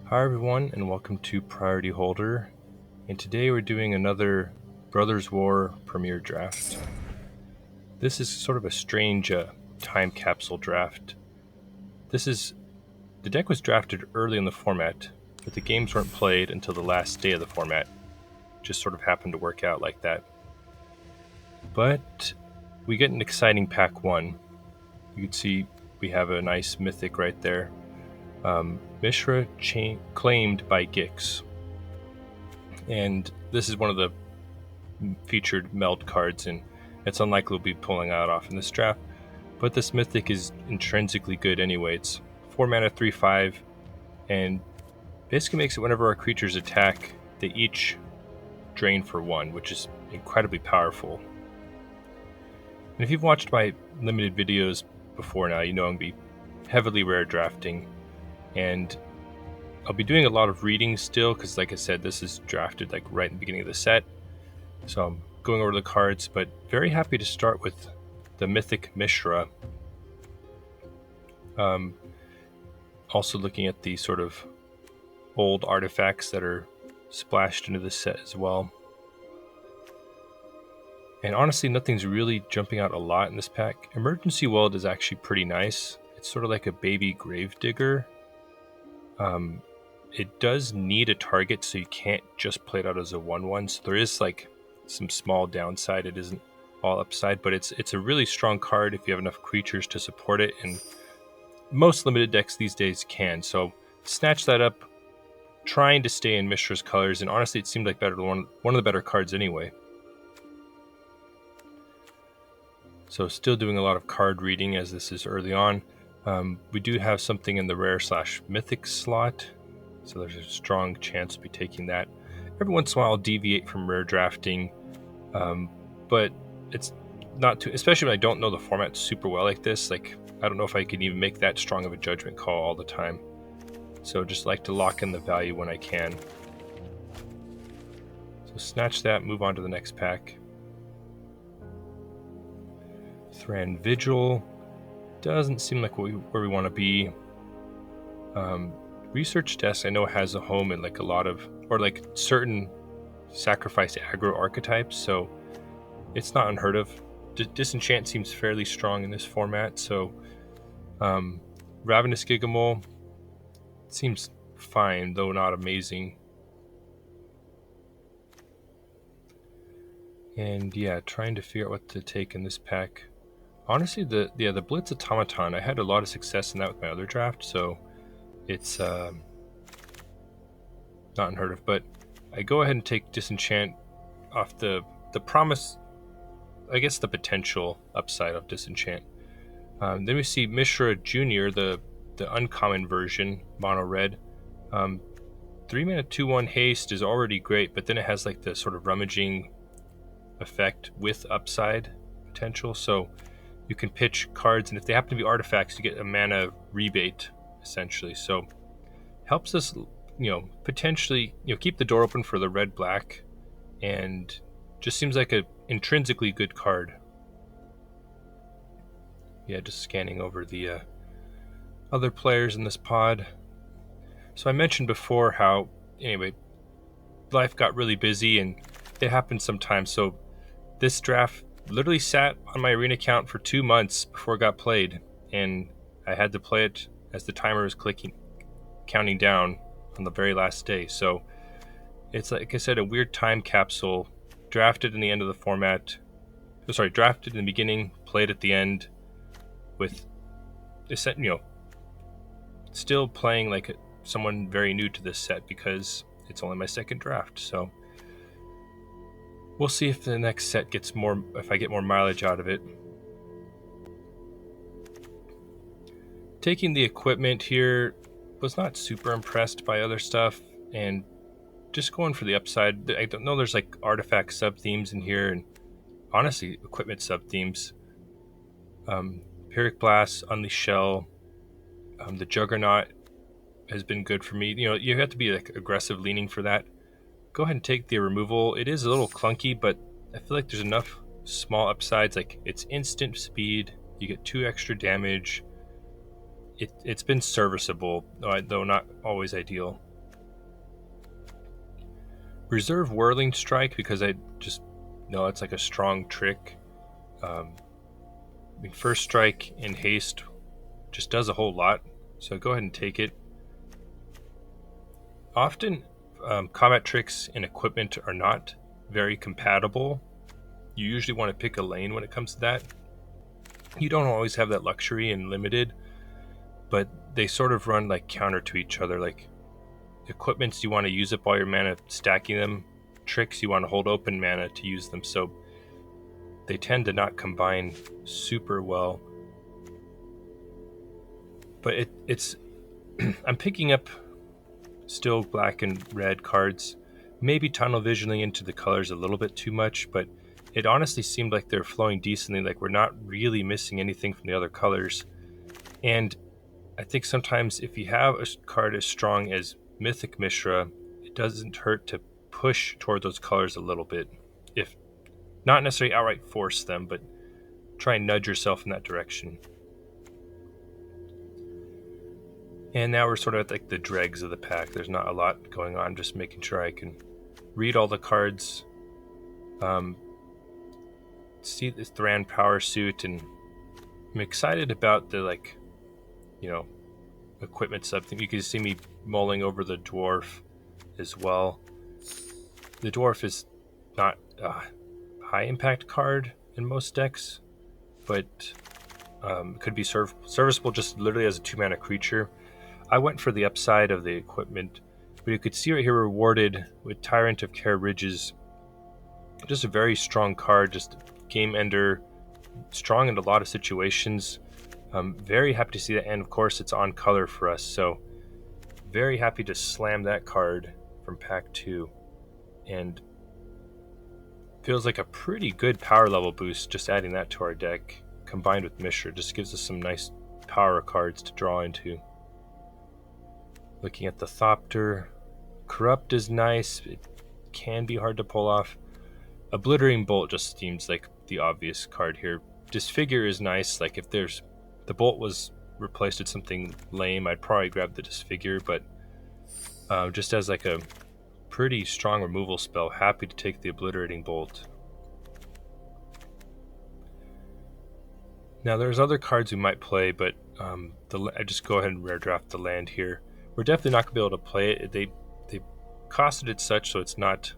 Hi everyone, and welcome to Priority Holder. And today we're doing another Brothers War Premier Draft. This is sort of a strange time capsule draft. The deck was drafted early in the format, but the games weren't played until the last day of the format. Just sort of happened to work out like that. But we get an exciting pack one. You can see we have a nice mythic right there. Mishra claimed by Gix. And this is one of the featured meld cards, and it's unlikely we'll be pulling that off in this draft. But this mythic is intrinsically good anyway. It's 4 mana, 3/5, and basically makes it whenever our creatures attack, they each drain for 1, which is incredibly powerful. And if you've watched my limited videos before now, you know I'm going to be heavily rare drafting, and I'll be doing a lot of reading still, because like I said, this is drafted like right in the beginning of the set. So I'm going over the cards, but very happy to start with the Mythic Mishra. Also looking at the sort of old artifacts that are splashed into the set as well. And honestly, nothing's really jumping out a lot in this pack. Emergency Weld is actually pretty nice. It's sort of like a baby Gravedigger. It does need a target, so you can't just play it out as a 1/1. So there is like some small downside. It isn't all upside, but it's a really strong card if you have enough creatures to support it, and most limited decks these days can. So snatch that up, trying to stay in Mishra's colors, and honestly it seemed like one of the better cards anyway. So still doing a lot of card reading as this is early on. We do have something in the rare/mythic slot, so there's a strong chance to be taking that. Every once in a while I'll deviate from rare drafting, but it's not too, especially when I don't know the format super well like this. Like, I don't know if I can even make that strong of a judgment call all the time. So just like to lock in the value when I can. So snatch that, move on to the next pack. Thran Vigil doesn't seem like where we want to be. Research Desk I know has a home in like a lot of, or like certain sacrifice aggro archetypes, so it's not unheard of. Disenchant seems fairly strong in this format, so Ravenous Gigamole seems fine, though not amazing. And yeah, trying to figure out what to take in this pack. Honestly, the Blitz Automaton, I had a lot of success in that with my other draft, so it's not unheard of. But I go ahead and take Disenchant off the promise, I guess the potential upside of Disenchant. Then we see Mishra Jr., the uncommon version, mono red. 3 mana 2/1 haste is already great, but then it has like the sort of rummaging effect with upside potential. So you can pitch cards, and if they happen to be artifacts, you get a mana rebate essentially. So helps us, potentially, keep the door open for the red-black, and just seems like a intrinsically good card. Yeah, just scanning over the other players in this pod. So I mentioned before how, anyway, life got really busy, and it happens sometimes. So this draft literally sat on my arena account for 2 months before it got played, and I had to play it as the timer was counting down on the very last day. So it's, like I said, a weird time capsule. Drafted in the end of the format. Drafted in the beginning, played at the end, with, still playing like someone very new to this set because it's only my second draft. So we'll see if the next set gets more, if I get more mileage out of it. Taking the equipment here, was not super impressed by other stuff, and just going for the upside. I don't know, there's like artifact sub-themes in here, and honestly, equipment sub-themes. Pyrrhic Blast, Unleash Shell, the Juggernaut has been good for me. You have to be like aggressive leaning for that. Go ahead and take the removal. It is a little clunky, but I feel like there's enough small upsides. Like, it's instant speed, you get 2 extra damage. It's been serviceable, though not always ideal. Reserve Whirling Strike because I just know it's like a strong trick. I mean, First Strike and Haste just does a whole lot, so go ahead and take it. Often, combat tricks and equipment are not very compatible. You usually want to pick a lane when it comes to that. You don't always have that luxury in limited, but they sort of run like counter to each other. Like equipments, you want to use up all your mana stacking them. Tricks, you want to hold open mana to use them. So they tend to not combine super well. But it's I'm picking up still black and red cards, maybe tunnel visioning into the colors a little bit too much, but it honestly seemed like they're flowing decently, like we're not really missing anything from the other colors. And I think sometimes if you have a card as strong as Mythic Mishra, it doesn't hurt to push toward those colors a little bit. If not necessarily outright force them, but try and nudge yourself in that direction. And now we're sort of at like the dregs of the pack. There's not a lot going on, just making sure I can read all the cards. See this Thran Power Suit, and I'm excited about the equipment something. You can see me mulling over the Dwarf as well. The Dwarf is not a high impact card in most decks, but it could be serviceable just literally as a 2-mana creature. I went for the upside of the equipment, but you could see right here rewarded with Tyrant of Care Ridges. Just a very strong card, just game ender, strong in a lot of situations. I'm very happy to see that, and of course it's on color for us, so very happy to slam that card from pack 2. And feels like a pretty good power level boost just adding that to our deck, combined with Mishra. Just gives us some nice power cards to draw into. Looking at the Thopter, Corrupt is nice. It can be hard to pull off. Obliterating Bolt just seems like the obvious card here. Disfigure is nice. Like if the Bolt was replaced with something lame, I'd probably grab the Disfigure, but just as like a pretty strong removal spell, happy to take the Obliterating Bolt. Now there's other cards we might play, but I just go ahead and rare draft the land here. We're definitely not going to be able to play it. They costed it such so it's not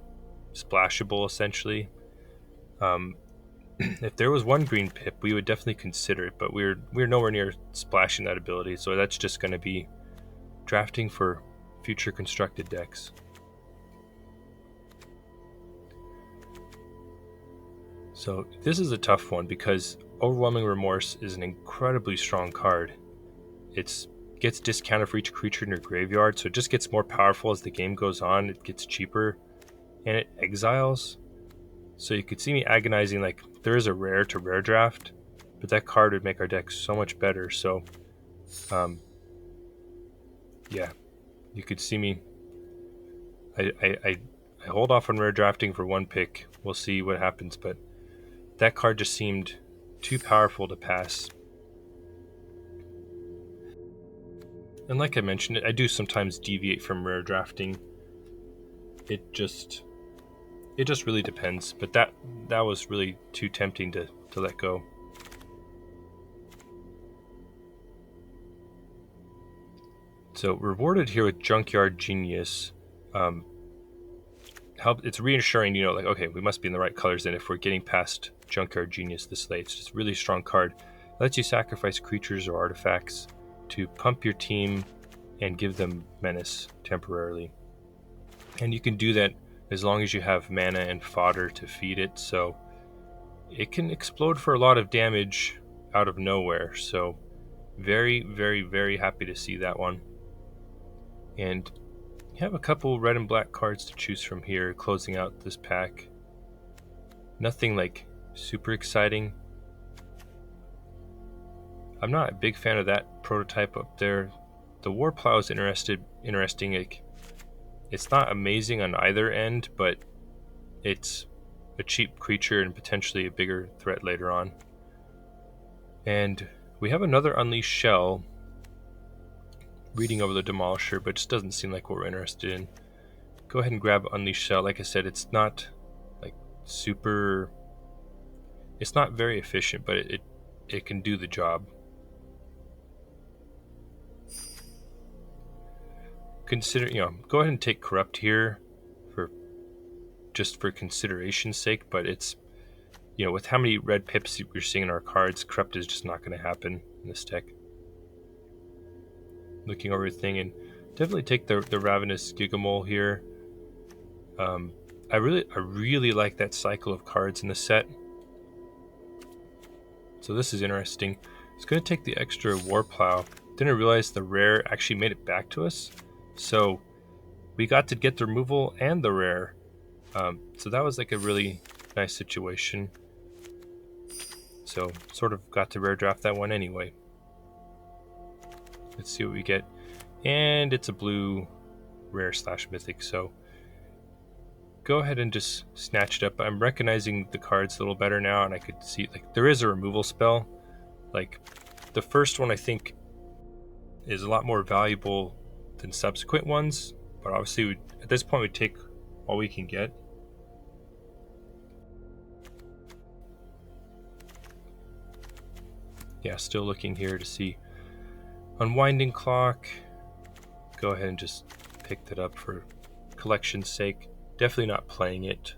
splashable, essentially. If there was one green pip, we would definitely consider it, but we're nowhere near splashing that ability, so that's just going to be drafting for future constructed decks. So this is a tough one because Overwhelming Remorse is an incredibly strong card. It gets discounted for each creature in your graveyard, so it just gets more powerful as the game goes on. It gets cheaper, and it exiles. So you could see me agonizing, like, there is a rare to rare draft, but that card would make our deck so much better. So, yeah, you could see me. I hold off on rare drafting for one pick. We'll see what happens, but that card just seemed too powerful to pass. And like I mentioned, I do sometimes deviate from rare drafting. It just really depends, but that was really too tempting to let go. So rewarded here with Junkyard Genius. It's reassuring, like, okay, we must be in the right colors then if we're getting past Junkyard Genius this late. It's just a really strong card. It lets you sacrifice creatures or artifacts to pump your team and give them menace temporarily. And you can do that as long as you have mana and fodder to feed it, so it can explode for a lot of damage out of nowhere. So very, very, very happy to see that one. And you have a couple red and black cards to choose from here, closing out this pack. Nothing like super exciting. I'm not a big fan of that prototype up there. The Warplow is interesting. Like, it's not amazing on either end, but it's a cheap creature and potentially a bigger threat later on. And we have another Unleashed Shell reading over the Demolisher, but it just doesn't seem like what we're interested in. go ahead and grab Unleash Cell. Like I said, it's not like super, it's not very efficient, but it can do the job. Consider, go ahead and take Corrupt here just for consideration's sake, but it's, with how many red pips you're seeing in our cards, Corrupt is just not going to happen in this deck. Looking over everything, and definitely take the Ravenous Gigamole here. I really like that cycle of cards in the set. So this is interesting. It's going to take the extra War Plow. Didn't realize the rare actually made it back to us. So we got to get the removal and the rare. So that was like a really nice situation. So sort of got to rare draft that one anyway. Let's see what we get. And it's a blue rare / mythic. So go ahead and just snatch it up. I'm recognizing the cards a little better now, and I could see like there is a removal spell. Like the first one I think is a lot more valuable than subsequent ones, but obviously at this point we take all we can get. Yeah, still looking here to see Unwinding Clock. Go ahead and just pick that up for collection's sake. Definitely not playing it.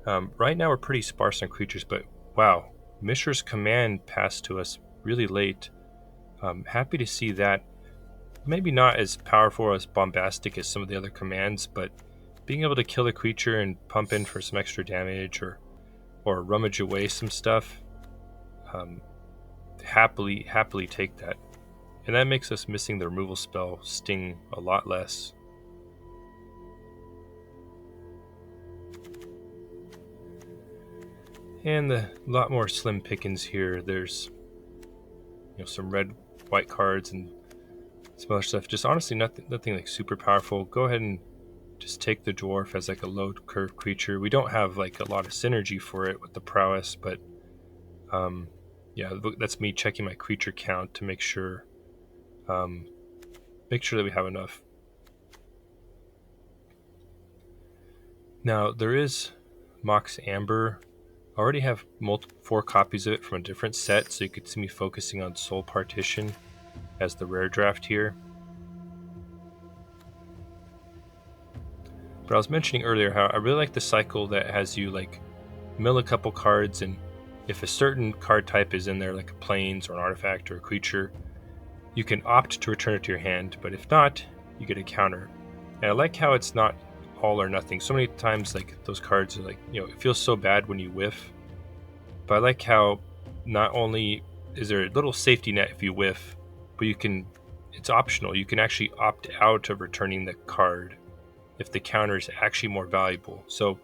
Right now we're pretty sparse on creatures, but wow, Mishra's Command passed to us really late. Happy to see that. Maybe not as powerful or as bombastic as some of the other commands, but being able to kill a creature and pump in for some extra damage or rummage away some stuff, happily take that. And that makes us missing the removal spell sting a lot less. And a lot more slim pickings here. There's some red, white cards and some other stuff. Just honestly nothing like super powerful. Go ahead and just take the dwarf as like a low curve creature. We don't have like a lot of synergy for it with the prowess, but yeah, that's me checking my creature count to make sure that we have enough. Now there is Mox Amber. I already have 4 copies of it from a different set, so you could see me focusing on Soul Partition as the rare draft here. But I was mentioning earlier how I really like the cycle that has you like mill a couple cards, and if a certain card type is in there, like a plains or an artifact or a creature, you can opt to return it to your hand, but if not, you get a counter. And I like how it's not all or nothing. So many times like those cards are like, it feels so bad when you whiff. But I like how not only is there a little safety net if you whiff, but it's optional. You can actually opt out of returning the card if the counter is actually more valuable. So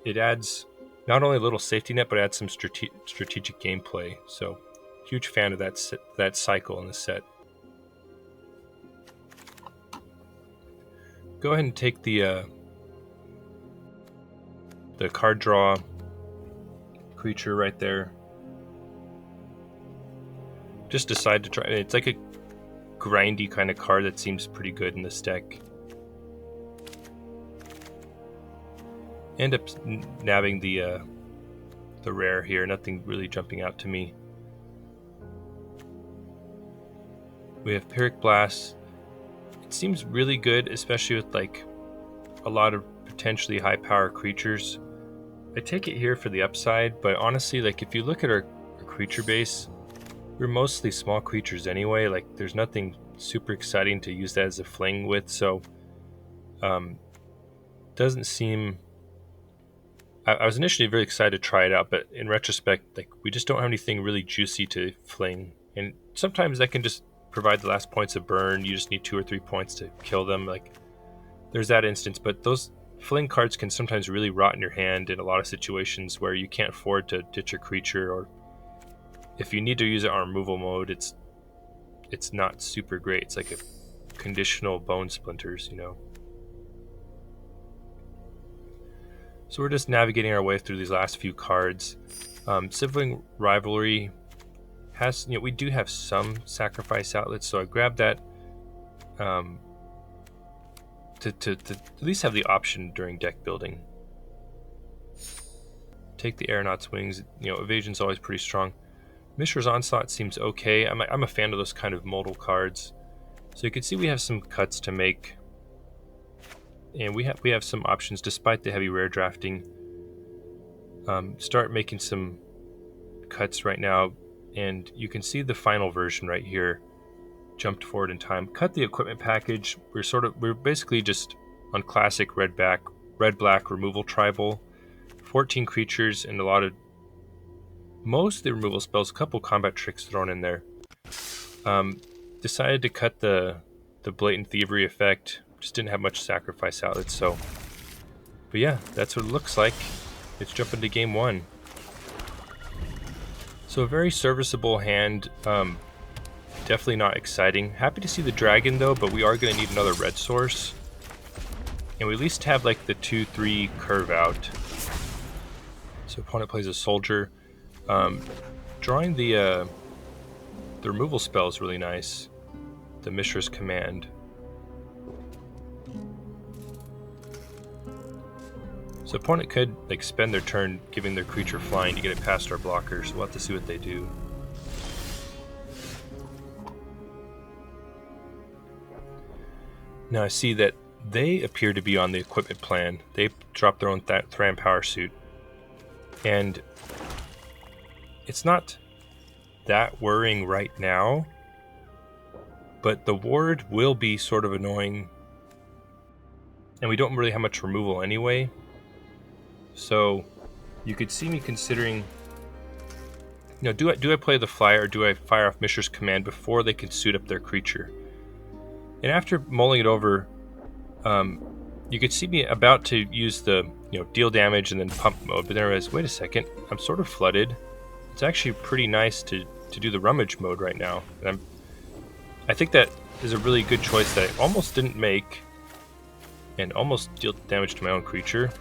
it adds not only a little safety net, but adds some strategic gameplay. So huge fan of that cycle in the set. Go ahead and take the card draw creature right there. Just decide to try. It's like a grindy kind of card that seems pretty good in this deck. End up nabbing the rare here. Nothing really jumping out to me. We have Pyrrhic Blast. It seems really good, especially with like a lot of potentially high power creatures. I take it here for the upside, but honestly, like if you look at our creature base, we're mostly small creatures anyway. Like there's nothing super exciting to use that as a fling with, so doesn't seem. I was initially very excited to try it out, but in retrospect, like we just don't have anything really juicy to fling, and sometimes that can just provide the last points of burn. You just need 2 or 3 points to kill them. Like there's that instance, but those fling cards can sometimes really rot in your hand in a lot of situations where you can't afford to ditch your creature, or if you need to use it on removal mode, it's not super great. It's like a conditional bone splinters, So we're just navigating our way through these last few cards. Sibling Rivalry has, we do have some sacrifice outlets, so I grabbed that to to at least have the option during deck building. Take the Aeronaut's Wings. Evasion's always pretty strong. Mishra's Onslaught seems okay. I'm a fan of those kind of modal cards. So you can see we have some cuts to make. And we have some options despite the heavy rare drafting. Start making some cuts right now. And you can see the final version right here. Jumped forward in time. Cut the equipment package. We're basically just on classic red-black removal tribal. 14 creatures and most of the removal spells, a couple combat tricks thrown in there. Decided to cut the blatant thievery effect. Just didn't have much sacrifice outlets, so. But yeah, that's what it looks like. Let's jump into game 1. So a very serviceable hand. Definitely not exciting. Happy to see the dragon though, but we are going to need another red source. And we at least have like the 2-3 curve out. So opponent plays a soldier. Drawing the removal spell is really nice. The Mishra's Command. So opponent could like spend their turn giving their creature flying to get it past our blockers. We'll have to see what they do. Now I see that they appear to be on the equipment plan. They dropped their own Thran power suit. And it's not that worrying right now, but the ward will be sort of annoying. And we don't really have much removal anyway. So you could see me considering, do I play the flyer or do I fire off Mishra's Command before they can suit up their creature? And after mulling it over, you could see me about to use the deal damage and then pump mode, but then I realized, wait a second, I'm sort of flooded. It's actually pretty nice to do the rummage mode right now. And I think that is a really good choice that I almost didn't make and almost deal damage to my own creature.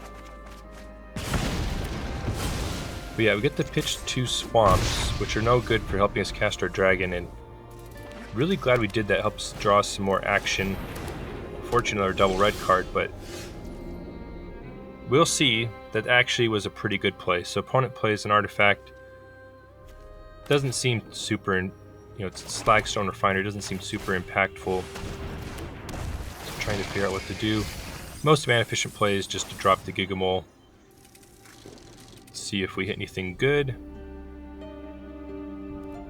But yeah, we get to pitch 2 swamps, which are no good for helping us cast our dragon, and really glad we did that. Helps draw us some more action. Unfortunately, our double red card, but we'll see. That actually was a pretty good play. So opponent plays an artifact. Doesn't seem super, it's Slagstone Refinery. Doesn't seem super impactful. So trying to figure out what to do. Most mana efficient play is just to drop the Gigamole. See if we hit anything good.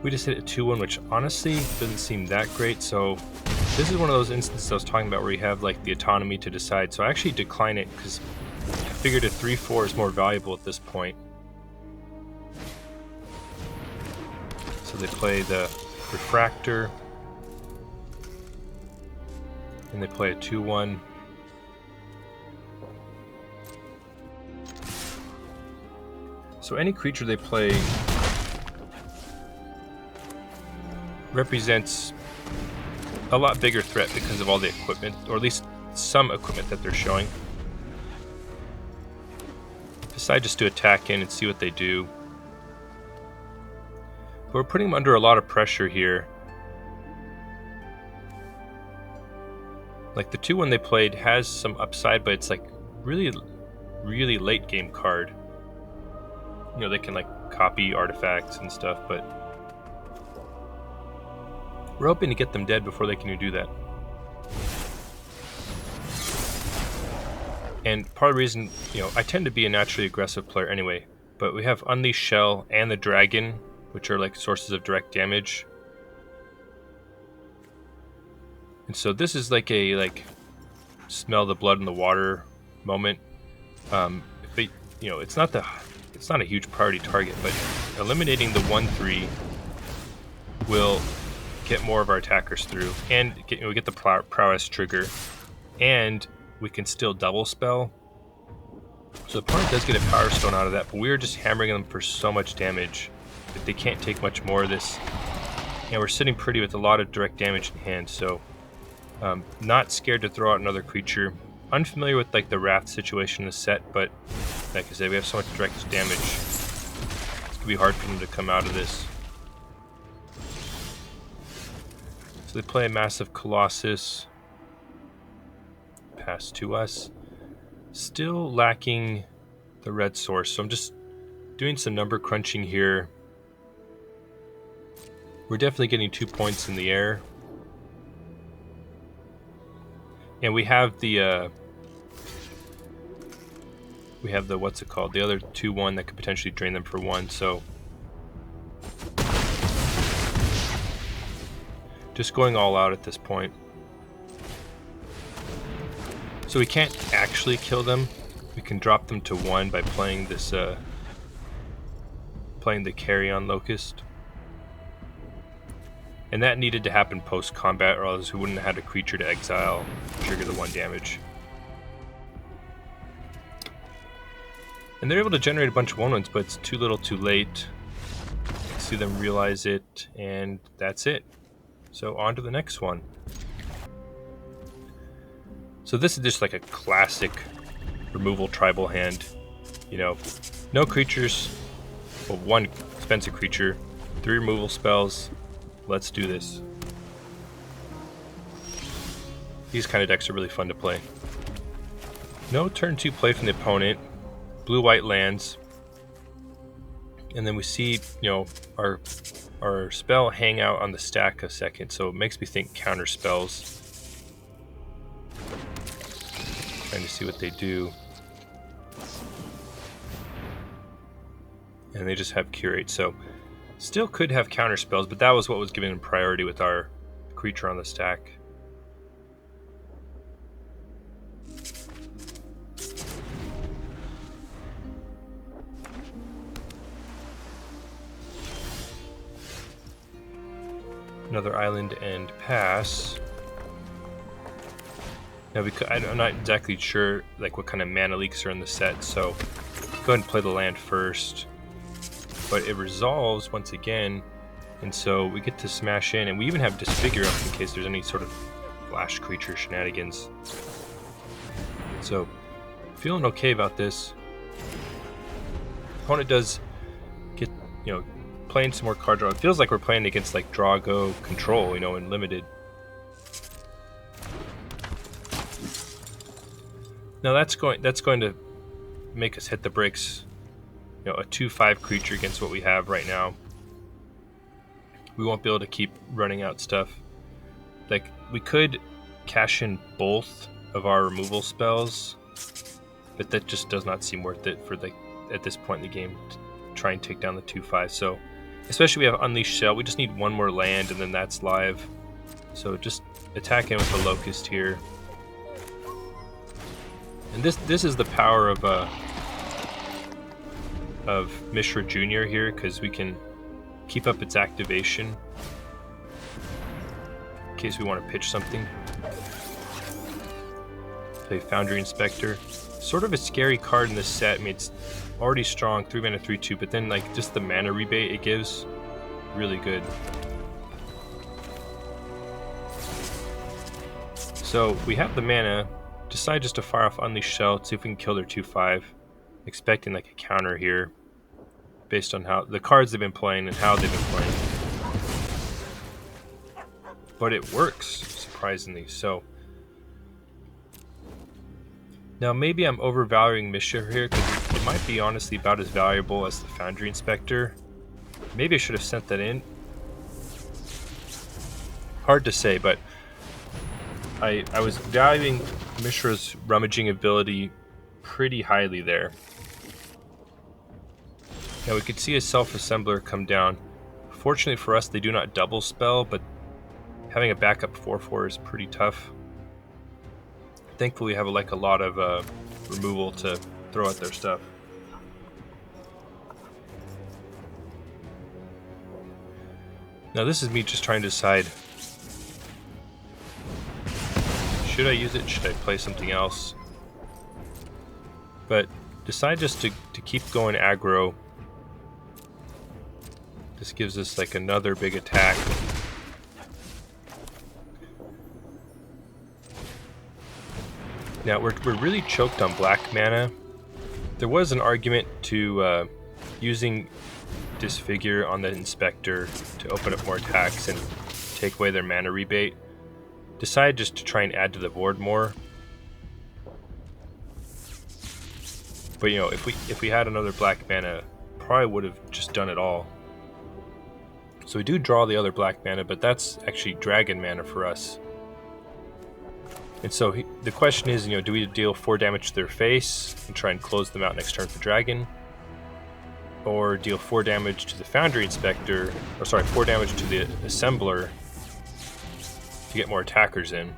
We just hit a 2-1, which honestly doesn't seem that great. So this is one of those instances I was talking about where you have like the autonomy to decide. So I actually decline it because I figured a 3-4 is more valuable at this point. So they play the Refractor. And they play a 2-1. So any creature they play represents a lot bigger threat because of all the equipment, or at least some equipment that they're showing. Decide just to attack in and see what they do. But we're putting them under a lot of pressure here. Like the 2-1 they played has some upside, but it's like really, really late game card. They can like copy artifacts and stuff, but we're hoping to get them dead before they can do that. And part of the reason, I tend to be a naturally aggressive player anyway, but we have Unleashed Shell and the Dragon, which are like sources of direct damage. And so this is like a smell the blood in the water moment. It's not a huge priority target, but eliminating the 1-3 will get more of our attackers through, and we get the prowess trigger, and we can still double spell. So the opponent does get a Power Stone out of that, but we're just hammering them for so much damage that they can't take much more of this. And we're sitting pretty with a lot of direct damage in hand, so not scared to throw out another creature. Unfamiliar with like the Wrath situation in the set, but like I said, we have so much direct damage. It's gonna be hard for them to come out of this. So they play a massive Colossus. pass to us. Still lacking the red source, so I'm just doing some number crunching here. We're definitely getting 2 points in the air. And we have the what's it called? The other 2/1 that could potentially drain them for 1, so just going all out at this point. So we can't actually kill them. We can drop them to 1 by playing this playing the carry-on Locust. And that needed to happen post-combat, or else we wouldn't have had a creature to exile, trigger the 1 damage. And they're able to generate a bunch of 1/1s, but it's too little too late. See them realize it, and that's it. So on to the next one. So this is just like a classic removal tribal hand. You know, no creatures, well, 1 expensive creature, 3 removal spells. Let's do this. These kind of decks are really fun to play. No turn 2 play from the opponent. Blue-white lands. And then we see, you know, our spell hang out on the stack a second, so it makes me think counter spells. Trying to see what they do. And they just have curate, so still could have counter spells, but that was what was given priority with our creature on the stack. Another island and pass. Now I'm not exactly sure like what kind of mana leaks are in the set, so go ahead and play the land first. But it resolves once again, and so we get to smash in, and we even have Disfigure up in case there's any sort of flash creature shenanigans. So feeling okay about this. Opponent does get, you know, playing some more card draw. It feels like we're playing against like draw go control, you know, in limited. Now that's going to make us hit the brakes. You know, a 2/5 creature against what we have right now. We won't be able to keep running out stuff. Like, we could cash in both of our removal spells, but that just does not seem worth it for at this point in the game to try and take down the 2/5. So especially we have Unleashed Shell, we just need 1 more land and then that's live. So just attack in with the Locust here. And this is the power of Mishra Jr. here, because we can keep up its activation in case we want to pitch something. Play Foundry Inspector. Sort of a scary card in this set. I mean, it's already strong, 3 mana, 3/2, but then like just the mana rebate it gives, really good. So we have the mana. Decide just to fire off Unleashed Shell, see if we can kill their 2/5. Expecting like a counter here, based on how the cards they've been playing and how they've been playing. But it works, surprisingly. So now maybe I'm overvaluing Mishra here, because it might be honestly about as valuable as the Foundry Inspector. Maybe I should have sent that in. Hard to say, but I was valuing Mishra's rummaging ability pretty highly there. Now we could see a self-assembler come down. Fortunately for us, they do not double spell, but having a backup 4/4 is pretty tough. Thankfully, we have like a lot of removal to throw at their stuff. Now this is me just trying to decide, should I use it? Should I play something else? But decide just to keep going aggro. This gives us like another big attack. Now we're really choked on black mana. There was an argument to using Disfigure on the Inspector to open up more attacks and take away their mana rebate. Decide just to try and add to the board more. But you know, if we had another black mana, probably would have just done it all. So we do draw the other black mana, but that's actually dragon mana for us. And so the question is, you know, do we deal 4 damage to their face and try and close them out next turn with the dragon? Or deal 4 damage to the Foundry Inspector, or sorry, 4 damage to the Assembler to get more attackers in.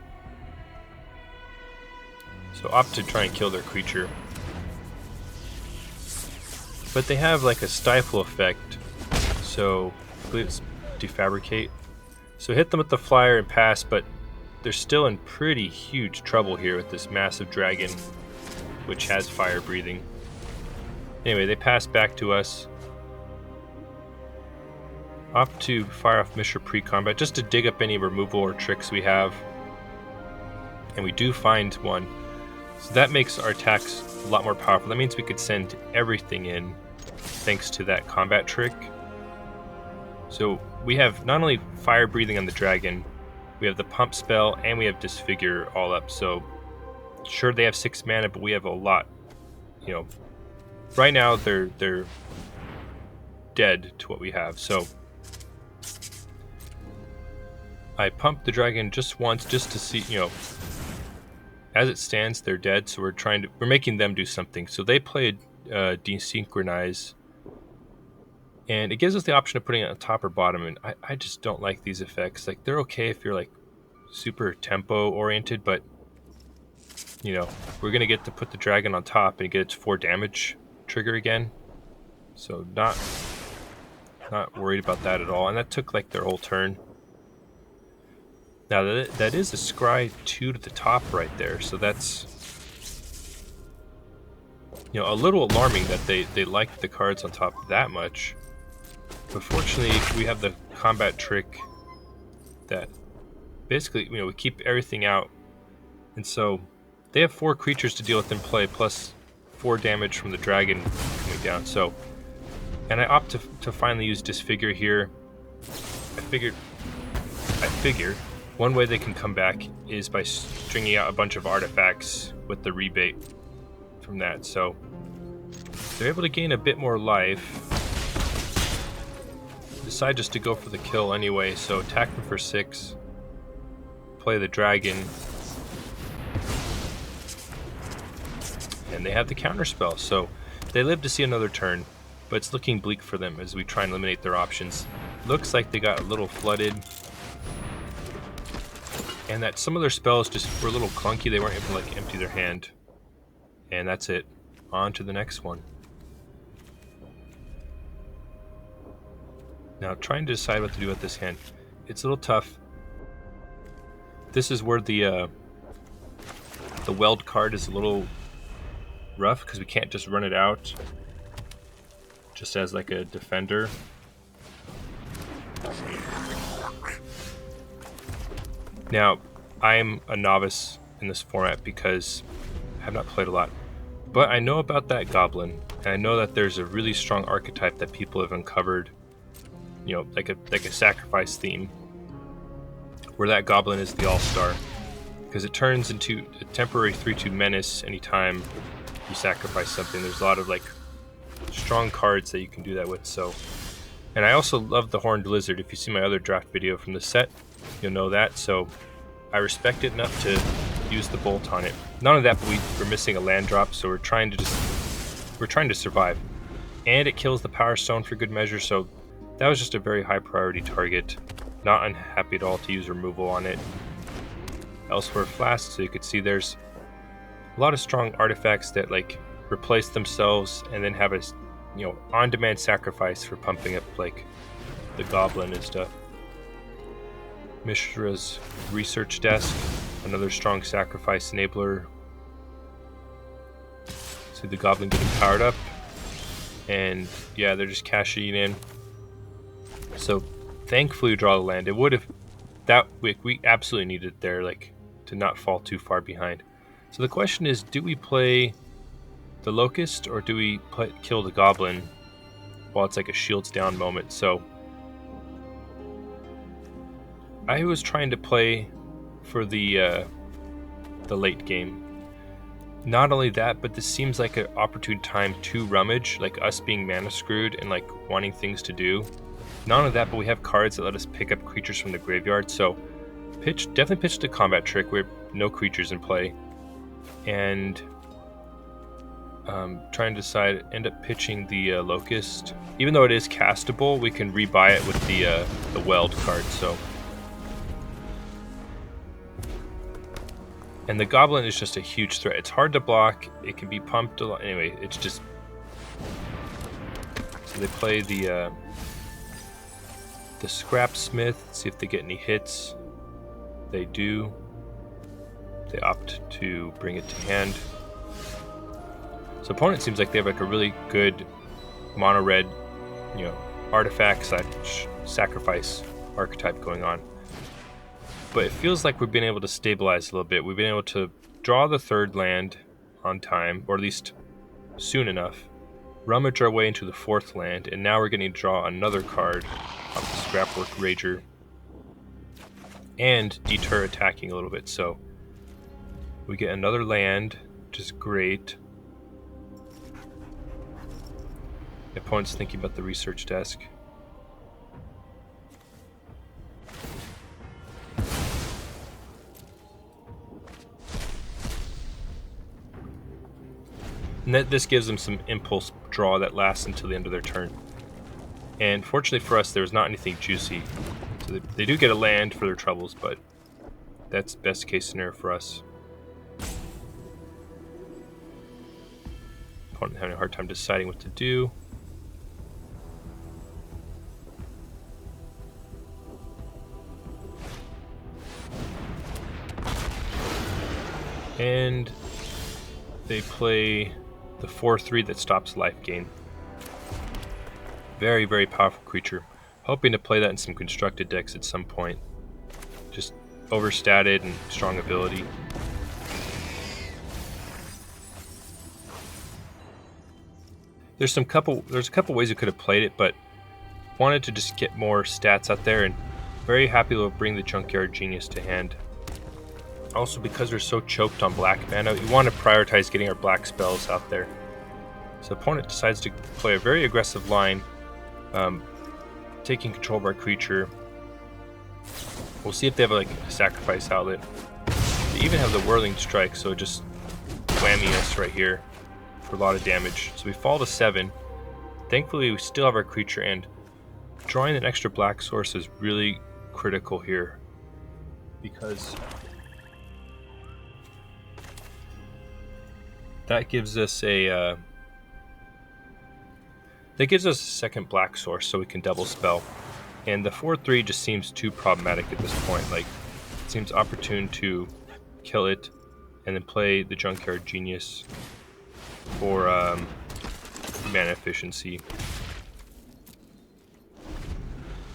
So opt to try and kill their creature. But they have like a stifle effect, so I believe it's defabricate. So hit them with the flyer and pass, but they're still in pretty huge trouble here with this massive dragon, which has fire breathing. Anyway, they pass back to us. Opt to fire off Mishra pre-combat just to dig up any removal or tricks we have. And we do find one. So that makes our attacks a lot more powerful. That means we could send everything in thanks to that combat trick. So we have not only fire breathing on the dragon, we have the pump spell, and we have disfigure all up. So sure, they have 6 mana, but we have a lot. You know, right now they're dead to what we have. So I pumped the dragon just once, just to see, you know, as it stands, they're dead. So we're making them do something. So they played desynchronize, and it gives us the option of putting it on top or bottom. And I just don't like these effects. Like, they're okay if you're like super tempo oriented, but you know, we're gonna get to put the dragon on top and get its 4 damage trigger again. So not worried about that at all. And that took like their whole turn. Now that is a scry 2 to the top right there, so that's, you know, a little alarming that they liked the cards on top that much. But fortunately, we have the combat trick that basically, you know, we keep everything out, and so they have 4 creatures to deal with in play, plus 4 damage from the dragon coming down. So, and I opt to finally use disfigure here. I figure one way they can come back is by stringing out a bunch of artifacts with the rebate from that. So they're able to gain a bit more life. Decide just to go for the kill anyway, so attack them for 6. Play the dragon. And they have the counter spell, so they live to see another turn, but it's looking bleak for them as we try and eliminate their options. Looks like they got a little flooded, and that some of their spells just were a little clunky. They weren't able to like empty their hand. And that's it. On to the next one. Now, trying to decide what to do with this hand. It's a little tough. This is where the weld card is a little rough, because we can't just run it out just as like a defender. Now, I'm a novice in this format because I have not played a lot, but I know about that goblin, and I know that there's a really strong archetype that people have uncovered, you know, like a sacrifice theme, where that goblin is the all-star, because it turns into a temporary 3/2 menace anytime you sacrifice something. There's a lot of like strong cards that you can do that with. So, and I also love the Horned Lizard. If you see my other draft video from the set, you'll know that. So I respect it enough to use the bolt on it. Not only that, but we're missing a land drop, so we're trying to survive. And it kills the Power Stone for good measure, so that was just a very high priority target. Not unhappy at all to use removal on it. Elsewhere Flask, so you could see there's a lot of strong artifacts that like replace themselves and then have a, you know, on-demand sacrifice for pumping up like the goblin and stuff. Mishra's Research Desk, another strong sacrifice enabler. See the goblin getting powered up, and yeah, they're just cashing in. So thankfully we draw the land. It would have, that we absolutely needed it there, like, to not fall too far behind. So the question is, do we play the Locust or do we kill the Goblin while it's like a shields down moment? So I was trying to play for the late game. Not only that, but this seems like an opportune time to rummage, like us being mana screwed and like wanting things to do. Not only that, but we have cards that let us pick up creatures from the graveyard. So definitely pitched a combat trick where no creatures in play. And trying to decide, end up pitching the Locust. Even though it is castable, we can rebuy it with the Weld card. So, and the Goblin is just a huge threat. It's hard to block. It can be pumped a lot. Anyway, it's just. So they play the Scrapsmith. See if they get any hits. They do. They opt to bring it to hand. So opponent seems like they have like a really good mono red, artifact sacrifice archetype going on. But it feels like we've been able to stabilize a little bit. We've been able to draw the third land on time, or at least soon enough, rummage our way into the fourth land, and now we're going to draw another card off the Scrapwork Rager and deter attacking a little bit. So we get another land, which is great. The opponent's thinking about the research desk. And this gives them some impulse draw that lasts until the end of their turn. And fortunately for us, there's not anything juicy. So they do get a land for their troubles, but that's best case scenario for us. Opponent having a hard time deciding what to do. And they play the 4/3 that stops life gain. Very, very powerful creature. Hoping to play that in some constructed decks at some point. Just overstated and strong ability. There's a couple ways we could have played it, but wanted to just get more stats out there, and very happy to bring the Junkyard Genius to hand. Also, because we're so choked on black mana, we want to prioritize getting our black spells out there. So opponent decides to play a very aggressive line, taking control of our creature. We'll see if they have like a sacrifice outlet. They even have the Whirling Strike, so just whammy us right here for a lot of damage. So we fall to 7. Thankfully, we still have our creature, and drawing an extra black source is really critical here, because that gives us a second black source, so we can double spell. And the 4/3 just seems too problematic at this point. Like, it seems opportune to kill it and then play the Junkyard Genius for mana efficiency.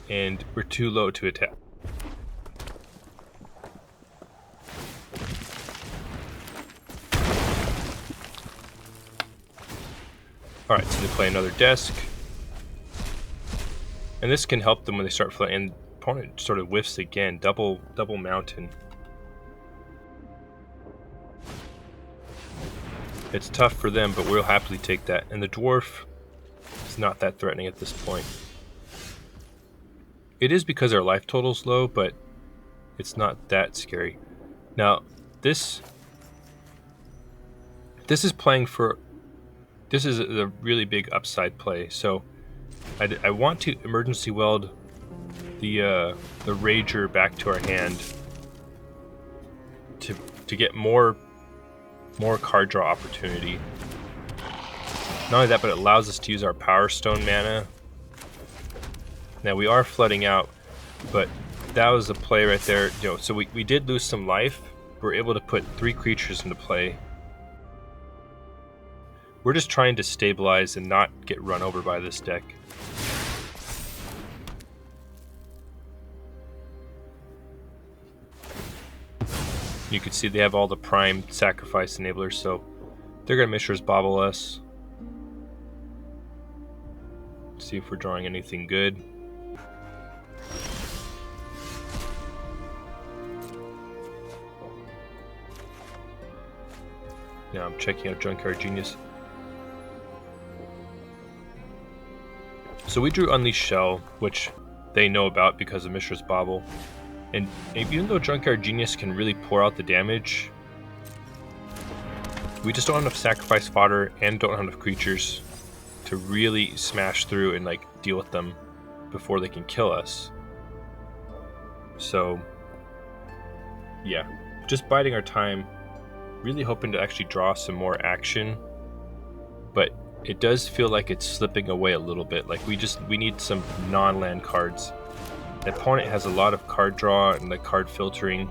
And we're too low to attack. Alright, so they play another desk. And this can help them when they start flying. And opponent sort of whiffs again. Double mountain. It's tough for them, but we'll happily take that. And the dwarf is not that threatening at this point. It is because our life total's low, but it's not that scary. Now, this is playing for... This is a really big upside play. So I want to emergency weld the Rager back to our hand to get more card draw opportunity. Not only that, but it allows us to use our Power Stone mana. Now we are flooding out, but that was a play right there. So we did lose some life. We're able to put 3 creatures into play. We're just trying to stabilize and not get run over by this deck. You can see they have all the prime sacrifice enablers, so they're going to Mishra's Bobble us. See if we're drawing anything good. Now I'm checking out Junkyard Genius. So we drew Unleashed Shell, which they know about because of Mishra's Bauble. And even though Junkyard Genius can really pour out the damage, we just don't have enough sacrifice fodder and don't have enough creatures to really smash through and like deal with them before they can kill us. So yeah, just biding our time, really hoping to actually draw some more action, but it does feel like it's slipping away a little bit. Like we need some non-land cards. The opponent has a lot of card draw and like card filtering,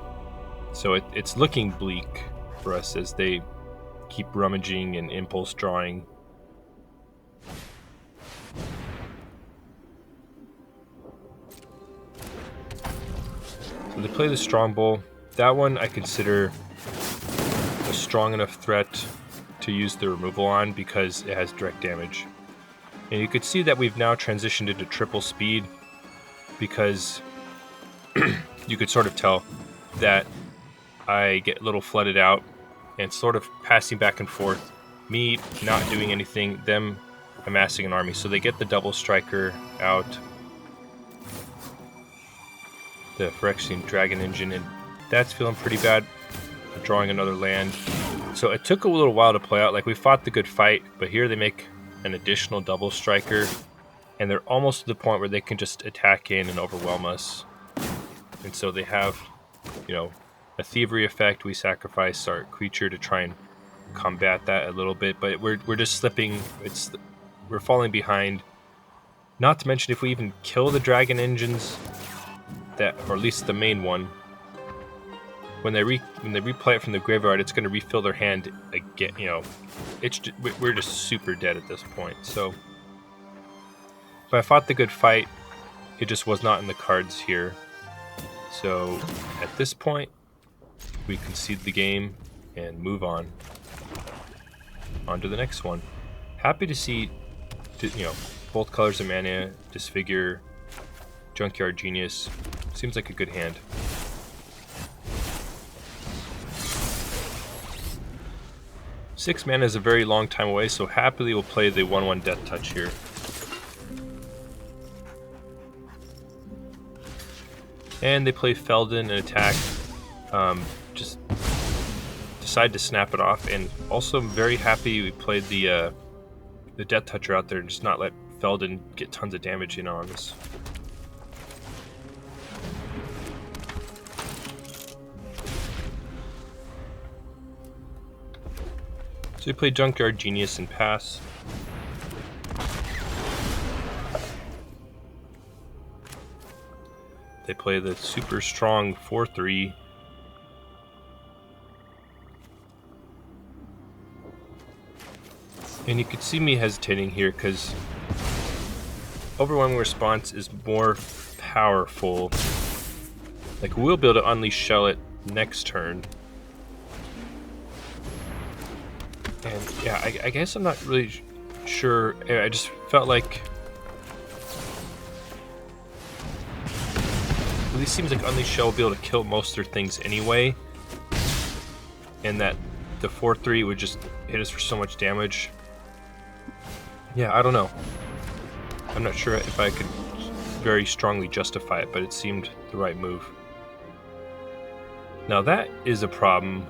so it's looking bleak for us as they keep rummaging and impulse drawing. So they play the Strongbow. That one I consider a strong enough threat to use the removal on because it has direct damage. And you could see that we've now transitioned into triple speed because you could sort of tell that I get a little flooded out and sort of passing back and forth, me not doing anything, them amassing an army. So they get the double striker out, the Phyrexian Dragon Engine, and that's feeling pretty bad. Drawing another land. So it took a little while to play out. Like we fought the good fight, but here they make an additional double striker, and they're almost to the point where they can just attack in and overwhelm us. And so they have, you know, a thievery effect. We sacrifice our creature to try and combat that a little bit, but we're just slipping. We're falling behind. Not to mention if we even kill the dragon engines, that, or at least the main one, when they replay it from the graveyard, it's going to refill their hand again. You know, we're just super dead at this point. So, but I fought the good fight. It just was not in the cards here. So at this point, we concede the game and move on to the next one. Happy to see, you know, both colors of mana, Disfigure, Junkyard Genius. Seems like a good hand. Six mana is a very long time away, so happily we'll play the 1/1 Death Touch here. And they play Feldon and attack. Just decide to snap it off, and also I'm very happy we played the Death Toucher out there and just not let Feldon get tons of damage in on us. So we play Junkyard Genius and pass. They play the super strong 4/3. And you can see me hesitating here because Overwhelming Response is more powerful. Like, we'll be able to Unleash Shell it next turn. And yeah, I guess I'm not really sure. I just felt like at least seems like Unleashed Shell will be able to kill most of their things anyway, and that the 4/3 would just hit us for so much damage. Yeah, I don't know. I'm not sure if I could very strongly justify it, but it seemed the right move. Now that is a problem.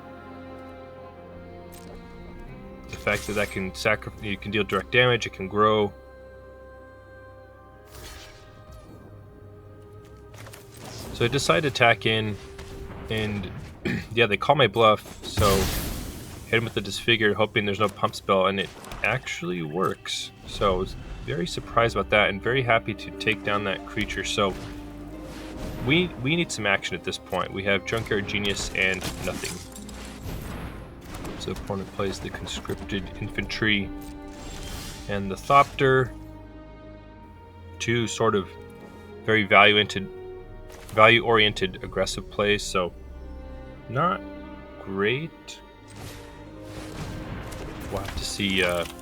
The fact that can sacrifice, you can deal direct damage, it can grow. So I decide to attack in, and yeah, they call my bluff, so hit him with the Disfigure, hoping there's no pump spell, and it actually works. So I was very surprised about that, and very happy to take down that creature. So we need some action at this point. We have Junkyard Genius and nothing. So the opponent plays the Conscripted Infantry and the Thopter, two sort of very value-oriented aggressive plays, so not great. We'll have to see what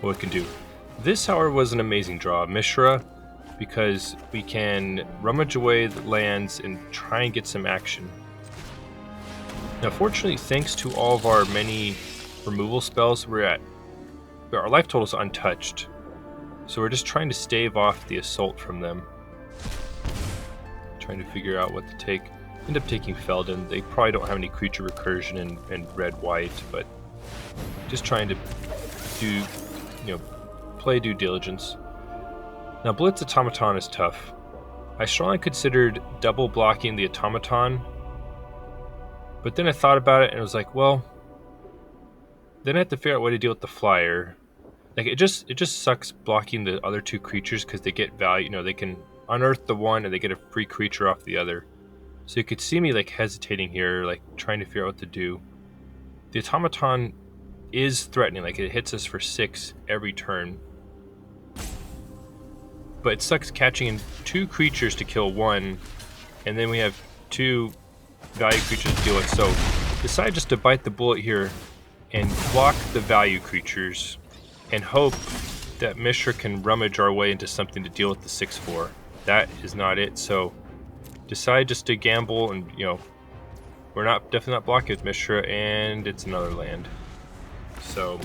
we can do. This, however, was an amazing draw. Mishra, because we can rummage away the lands and try and get some action. Now, fortunately, thanks to all of our many removal spells. Our life total is untouched, so we're just trying to stave off the assault from them. Trying to figure out what to take. End up taking Feldon. They probably don't have any creature recursion in red-white, but just trying to play due diligence. Now, Blitz Automaton is tough. I strongly considered double blocking the Automaton, but then I thought about it and was like, well, then I have to figure out a way to deal with the flyer. Like, it just sucks blocking the other two creatures because they get value. They can unearth the one and they get a free creature off the other. So you could see me like hesitating here, like trying to figure out what to do. The Automaton is threatening, like it hits us for 6 every turn. But it sucks catching in 2 creatures to kill 1, and then we have 2 value creatures to deal with. So decide just to bite the bullet here and block the value creatures and hope that Mishra can rummage our way into something to deal with the 6/4. That is not it, so decide just to gamble, and we're definitely not blocking with Mishra, and it's another land. So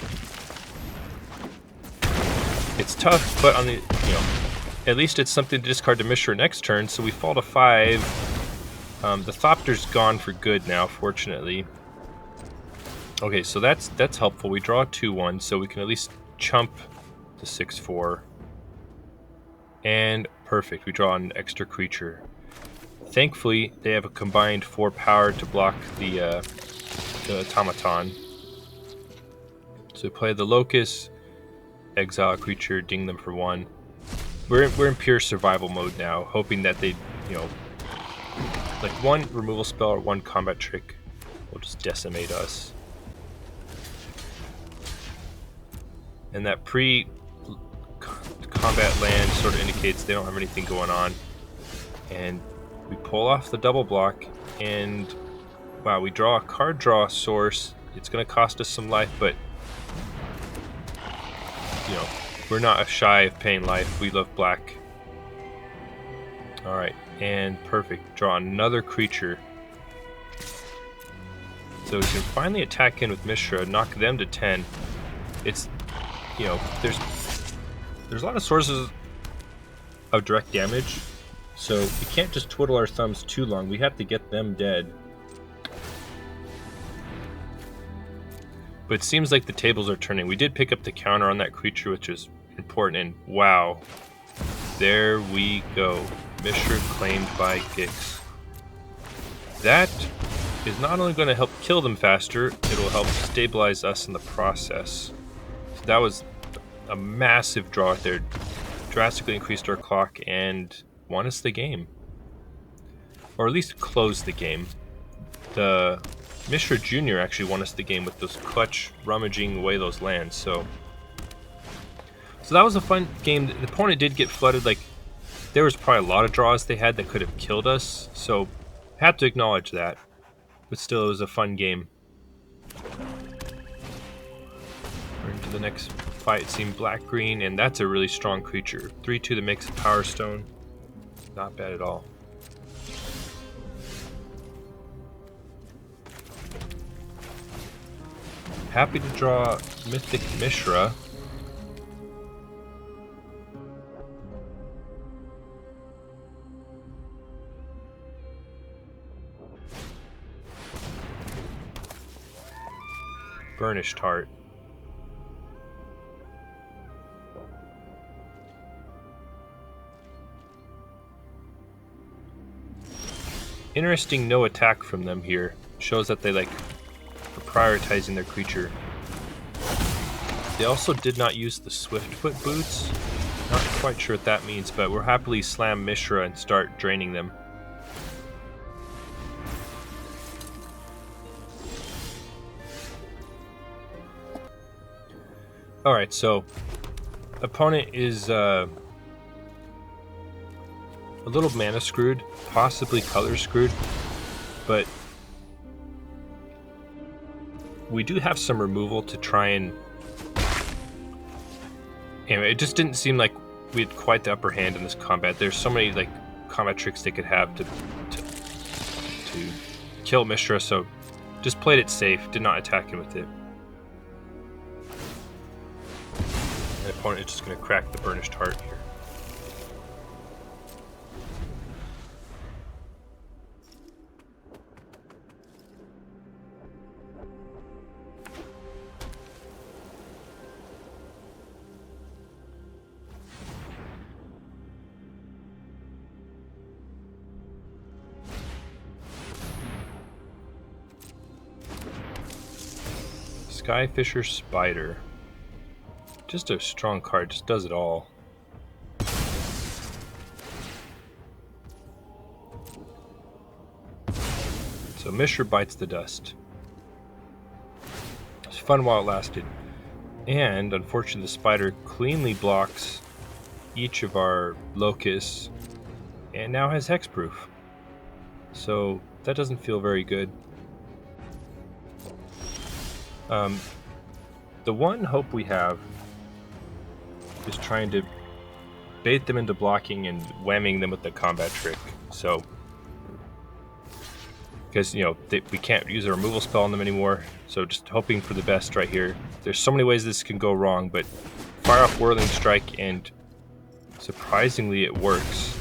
it's tough, but on the at least it's something to discard to Mishra next turn. So we fall to 5. The Thopter's gone for good now, fortunately. Okay, so that's helpful. We draw a 2/1, so we can at least chump the 6/4. And perfect, we draw an extra creature. Thankfully, they have a combined 4 power to block the Automaton. So play the Locust, exile a creature, ding them for 1. We're in pure survival mode now, hoping that they, like 1 removal spell or 1 combat trick will just decimate us. And that pre-combat land sort of indicates they don't have anything going on. And we pull off the double block, and wow, we draw a card draw source. It's going to cost us some life, but we're not shy of paying life. We love black. Alright, and perfect. Draw another creature. So we can finally attack in with Mishra, knock them to 10. It's, there's a lot of sources of direct damage, so we can't just twiddle our thumbs too long. We have to get them dead. But it seems like the tables are turning. We did pick up the counter on that creature, which is important, and wow. There we go. Mishra claimed by Gix. That is not only going to help kill them faster, it will help stabilize us in the process. So that was a massive draw there. Drastically increased our clock and won us the game. Or at least closed the game. The Mishra Jr. actually won us the game with those clutch rummaging away those lands. So that was a fun game. The opponent did get flooded. Like, there was probably a lot of draws they had that could have killed us. So had to acknowledge that. But still, it was a fun game. We're into the next fight. Seeing black-green, and that's a really strong creature. 3/2 that makes a Power Stone. Not bad at all. Happy to draw Mythic Mishra. Burnished Heart. Interesting no attack from them here. Shows that they are prioritizing their creature. They also did not use the Swiftfoot boots. Not quite sure what that means, but we'll happily slam Mishra and start draining them. Alright, so opponent is a little mana screwed, possibly color screwed, but we do have some removal to try and... Anyway, it just didn't seem like we had quite the upper hand in this combat. There's so many combat tricks they could have to kill Mishra, so just played it safe, did not attack him with it. the opponent is just going to crack the Burnished Heart here. Skyfisher Spider. Just a strong card, just does it all. So Mishra bites the dust. It was fun while it lasted. And unfortunately the spider cleanly blocks each of our locusts and now has hexproof. So that doesn't feel very good. The one hope we have is trying to bait them into blocking and whamming them with the combat trick. So, because, you know, we can't use a removal spell on them anymore, so just hoping for the best right here. There's so many ways this can go wrong, but fire off Whirling Strike, and surprisingly it works.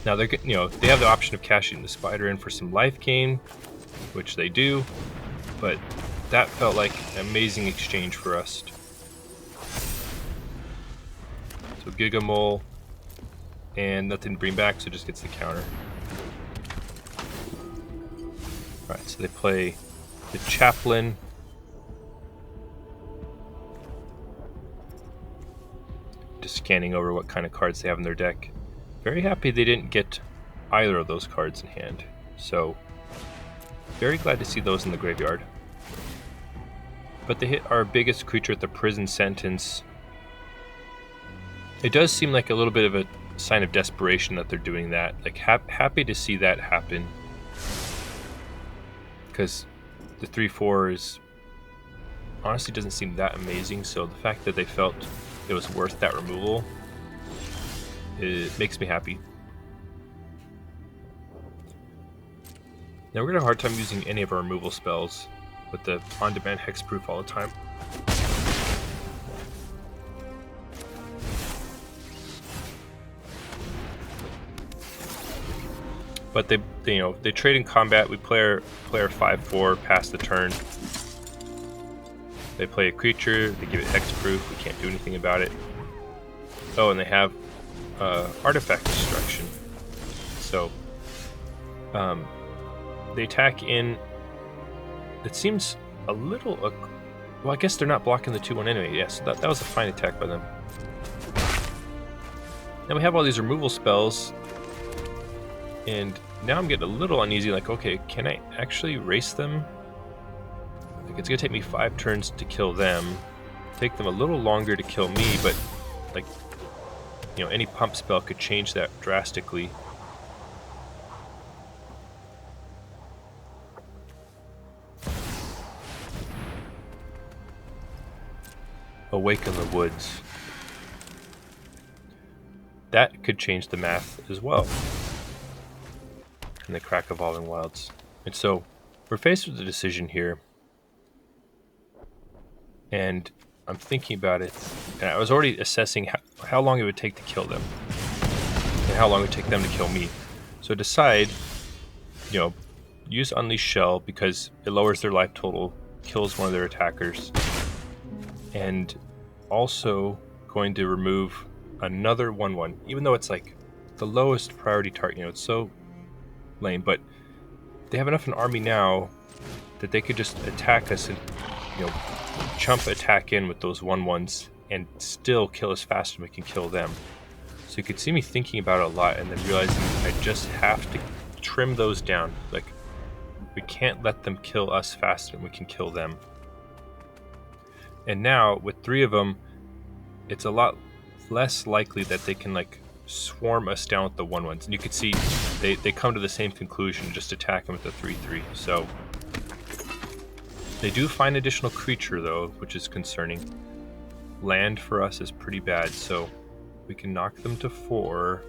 Now they have the option of cashing the spider in for some life gain, which they do, but that felt like an amazing exchange for us. So Gigamole, and nothing to bring back, so just gets the counter. Alright, so they play the Chaplain. Just scanning over what kind of cards they have in their deck. Very happy they didn't get either of those cards in hand. So, very glad to see those in the graveyard. But they hit our biggest creature at the prison sentence. It does seem like a little bit of a sign of desperation that they're doing that. Like, happy to see that happen. Because the 3/4 is honestly doesn't seem that amazing, so the fact that they felt it was worth that removal, it makes me happy. Now we're gonna have a hard time using any of our removal spells with the on-demand hexproof all the time. But they trade in combat. We play our 5/4 past the turn. They play a creature, they give it hexproof, we can't do anything about it. Oh, and they have artifact destruction. So they attack in. It seems a little. Well, I guess they're not blocking the 2/1 anyway. Yes, that was a fine attack by them. Then we have all these removal spells, and now I'm getting a little uneasy. Like, okay, can I actually race them? Like, it's gonna take me 5 turns to kill them. Take them a little longer to kill me, but like, you know, any pump spell could change that drastically. Awaken the Woods. That could change the math as well. And the crack Evolving Wilds. And so we're faced with a decision here. And I'm thinking about it. And I was already assessing how long it would take to kill them. And how long it would take them to kill me. So decide, you know, use Unleash Shell because it lowers their life total, kills one of their attackers. And also going to remove another 1/1, even though it's like the lowest priority target. You know, it's so lame, but they have enough in army now that they could just attack us and, you know, chump attack in with those 1/1s and still kill us faster than we can kill them. So you could see me thinking about it a lot and then realizing I just have to trim those down. Like, we can't let them kill us faster than we can kill them. And now, with 3 of them, it's a lot less likely that they can, like, swarm us down with the 1/1s. And you can see they come to the same conclusion, just attack them with the 3/3. So they do find additional creature, though, which is concerning. Land for us is pretty bad, so we can knock them to 4.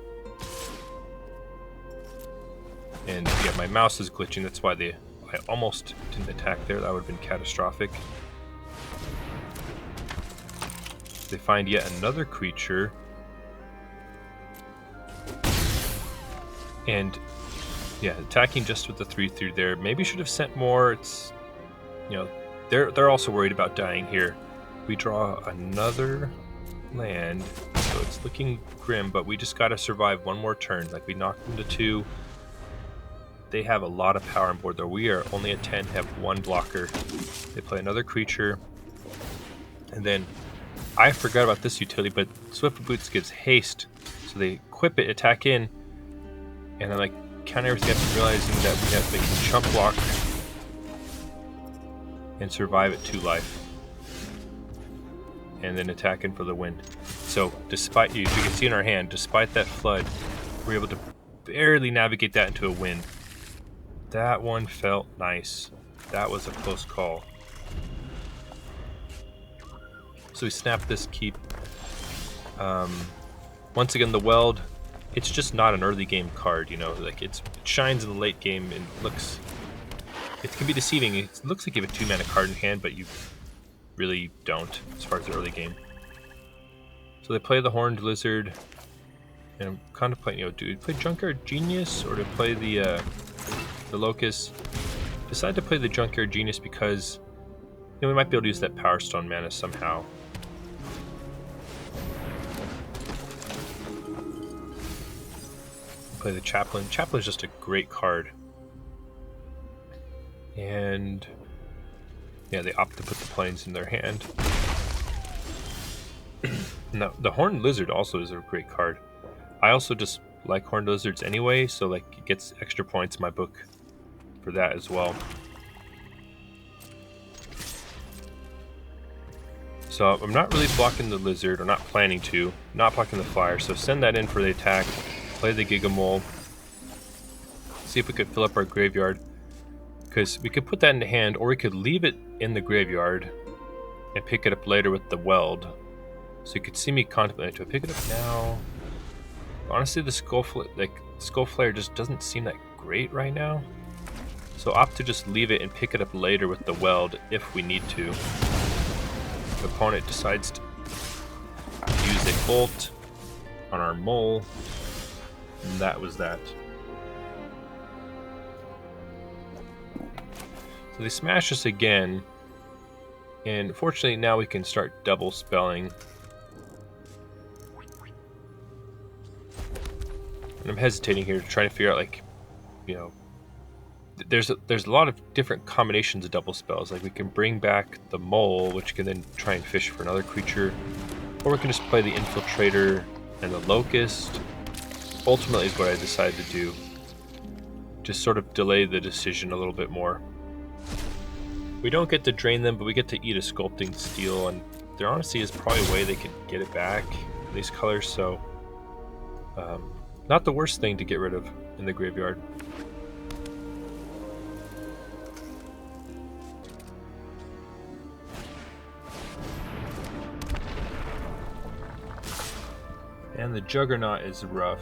And yeah, my mouse is glitching, that's why I almost didn't attack there. That would have been catastrophic. They find yet another creature. And yeah, attacking just with the 3/3 there. Maybe should have sent more. It's, you know, they're also worried about dying here. We draw another land, so it's looking grim, but we just gotta survive one more turn. Like, we knocked them to 2. They have a lot of power on board though. We are only at 10, have 1 blocker. They play another creature. And then I forgot about this utility, but Swift Boots gives haste. So they equip it, attack in, and then like counter everything up, realizing that we have to make a chump block and survive at 2 life. And then attack in for the win. So despite, you can see in our hand, despite that flood, we're able to barely navigate that into a win. That one felt nice. That was a close call. So we snap this keep. Once again, the Weld, it's just not an early game card, you know, like it shines in the late game and looks, it can be deceiving. It looks like you have a 2-mana card in hand, but you really don't as far as the early game. So they play the Horned Lizard, and I'm contemplating, you know, do we play Junkyard Genius or to play the Locust? Decide to play the Junkyard Genius because, you know, we might be able to use that Power Stone mana somehow. Play the Chaplain. Chaplain is just a great card. And yeah, they opt to put the planes in their hand. Now, the Horned Lizard also is a great card. I also just like Horned Lizards anyway, so like it gets extra points in my book for that as well. So I'm not really blocking the Lizard, or not planning to. Not blocking the Flyer, so send that in for the attack. Play the Gigamole. See if we could fill up our graveyard. Because we could put that in the hand, or we could leave it in the graveyard and pick it up later with the Weld. So you could see me contemplate, do I pick it up now? Honestly, the Skull Flare just doesn't seem that great right now. So opt to just leave it and pick it up later with the Weld if we need to. The opponent decides to use a Bolt on our Mole, and that was that. So they smash us again, and fortunately now we can start double spelling. And I'm hesitating here to try to figure out, like, you know, there's a lot of different combinations of double spells. Like, we can bring back the Mole, which can then try and fish for another creature, or we can just play the Infiltrator and the Locust. Ultimately is what I decided to do. Just sort of delay the decision a little bit more. We don't get to drain them, but we get to eat a Sculpting Steel, and there honestly is probably a way they could get it back in these colors, so not the worst thing to get rid of in the graveyard. And the Juggernaut is rough.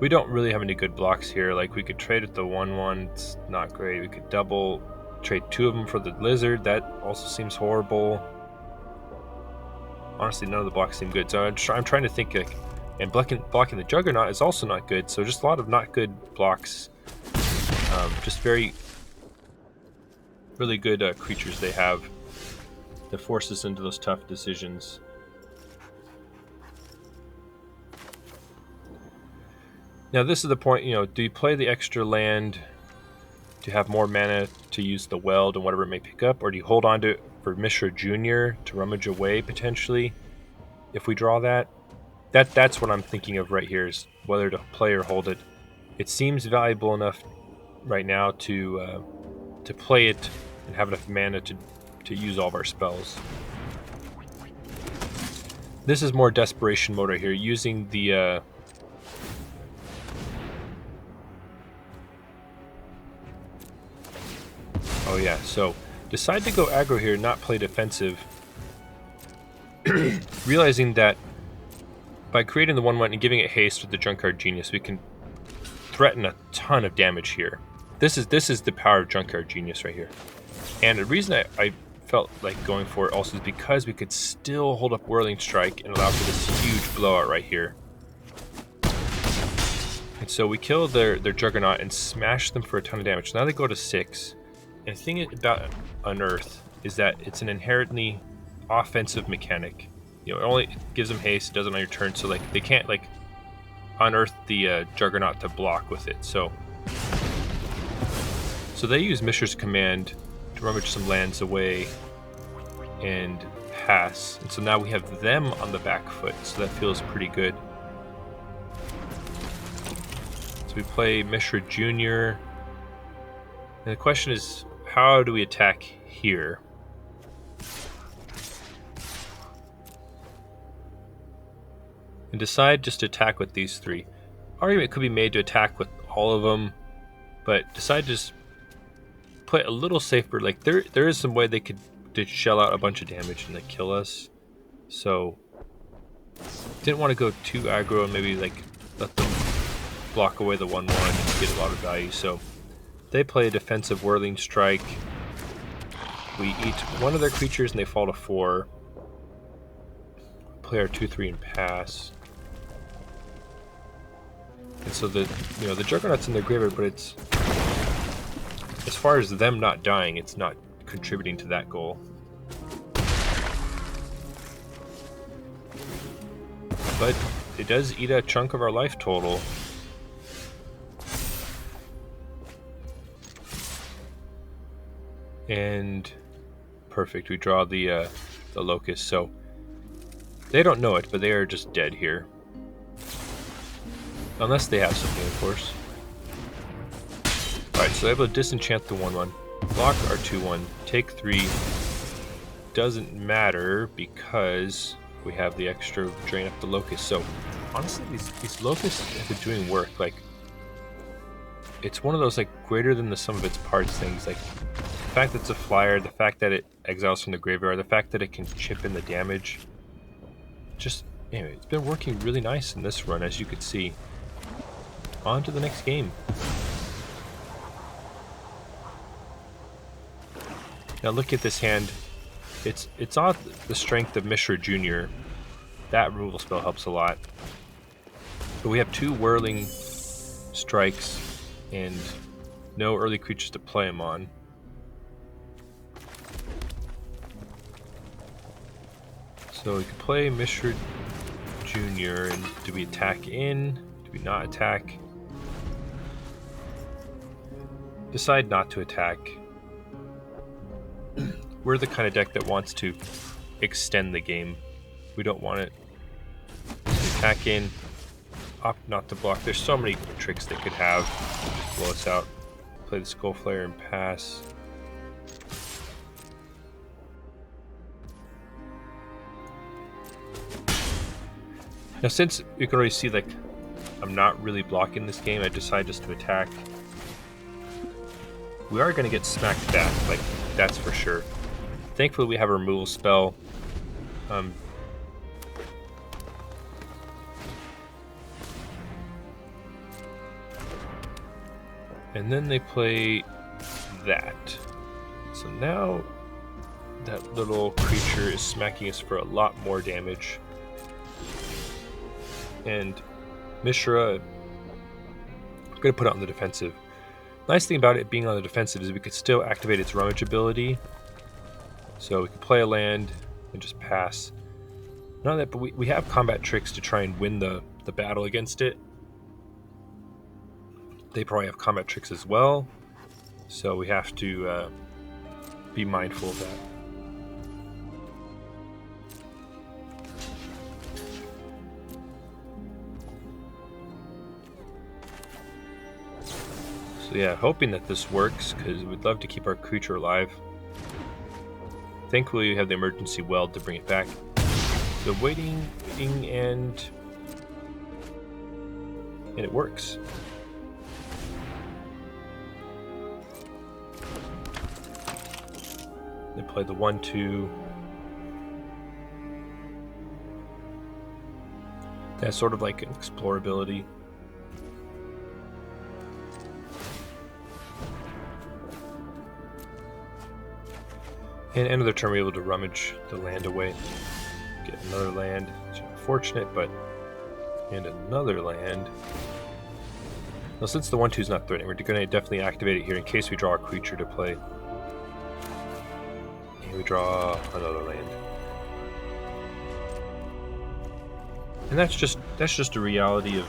We don't really have any good blocks here. Like, we could trade with the 1/1, it's not great. We could double trade 2 of them for the Lizard, that also seems horrible. Honestly, none of the blocks seem good, so I'm trying to think, like, and blocking the Juggernaut is also not good, so just a lot of not good blocks. Just really good creatures they have that force us into those tough decisions. Now this is the point, you know, do you play the extra land to have more mana to use the Weld and whatever it may pick up, or do you hold on to it for Mishra Jr. to rummage away potentially if we draw that? That's what I'm thinking of right here, is whether to play or hold it. It seems valuable enough right now to play it and have enough mana to use all of our spells. This is more desperation mode right here, using the oh yeah, so decide to go aggro here, not play defensive. Realizing that by creating the 1/1 and giving it haste with the Junkyard Genius, we can threaten a ton of damage here. This is the power of Junkyard Genius right here. And the reason I felt like going for it also is because we could still hold up Whirling Strike and allow for this huge blowout right here. And so we kill their Juggernaut and smash them for a ton of damage. Now they go to 6. And the thing about Unearth is that it's an inherently offensive mechanic. You know, it only gives them haste, it does it on your turn, so like they can't like unearth the Juggernaut to block with it. So they use Mishra's Command to rummage some lands away and pass. And so now we have them on the back foot, so that feels pretty good. So we play Mishra Jr. And the question is, how do we attack here? And decide just to attack with these 3. Argument could be made to attack with all of them, but decide to just play a little safer. Like there is some way they could shell out a bunch of damage and like kill us. So didn't want to go too aggro and maybe like let them block away the 1/1 and get a lot of value. So they play a defensive Whirling Strike. We eat one of their creatures and they fall to 4. Play our 2/3 and pass. And so the Juggernaut's in their graveyard, but it's, as far as them not dying, it's not contributing to that goal. But it does eat a chunk of our life total. And perfect, we draw the Locust. So they don't know it, but they are just dead here. Unless they have something, of course. Alright, so they're able to disenchant the 1/1. Block our 2/1. Take 3. Doesn't matter because we have the extra drain up the Locust. So honestly, these Locusts have been doing work. Like, it's one of those like greater than the sum of its parts things. Like the fact that it's a flyer, the fact that it exiles from the graveyard, the fact that it can chip in the damage. Just, anyway, it's been working really nice in this run, as you could see. On to the next game. Now look at this hand. It's on the strength of Mishra Jr. That removal spell helps a lot. But we have 2 Whirling Strikes and no early creatures to play them on. So we can play Mishra Jr. and do we attack in? Do we not attack? Decide not to attack. We're the kind of deck that wants to extend the game. We don't want it. Attack in. Opt not to block. There's so many tricks they could have to just blow us out. Play the Skull Flare and pass. Now since you can already see like I'm not really blocking this game, I decide just to attack. We are going to get smacked back, like that's for sure. Thankfully we have a removal spell. And then they play that. So now that little creature is smacking us for a lot more damage. And Mishra, I'm going to put it on the defensive. Nice thing about it being on the defensive is we could still activate its rummage ability. So we could play a land and just pass. None of that, but we have combat tricks to try and win the battle against it. They probably have combat tricks as well. So we have to be mindful of that. So yeah, hoping that this works, because we'd love to keep our creature alive. Thankfully we have the emergency weld to bring it back. So waiting, and it works. They play the 1/2. That's sort of like an explorability. And end of their turn, we're able to rummage the land away. Get another land. It's unfortunate, but... And another land. Now, since the 1/2 is not threatening, we're going to definitely activate it here in case we draw a creature to play. And we draw another land. And that's just a reality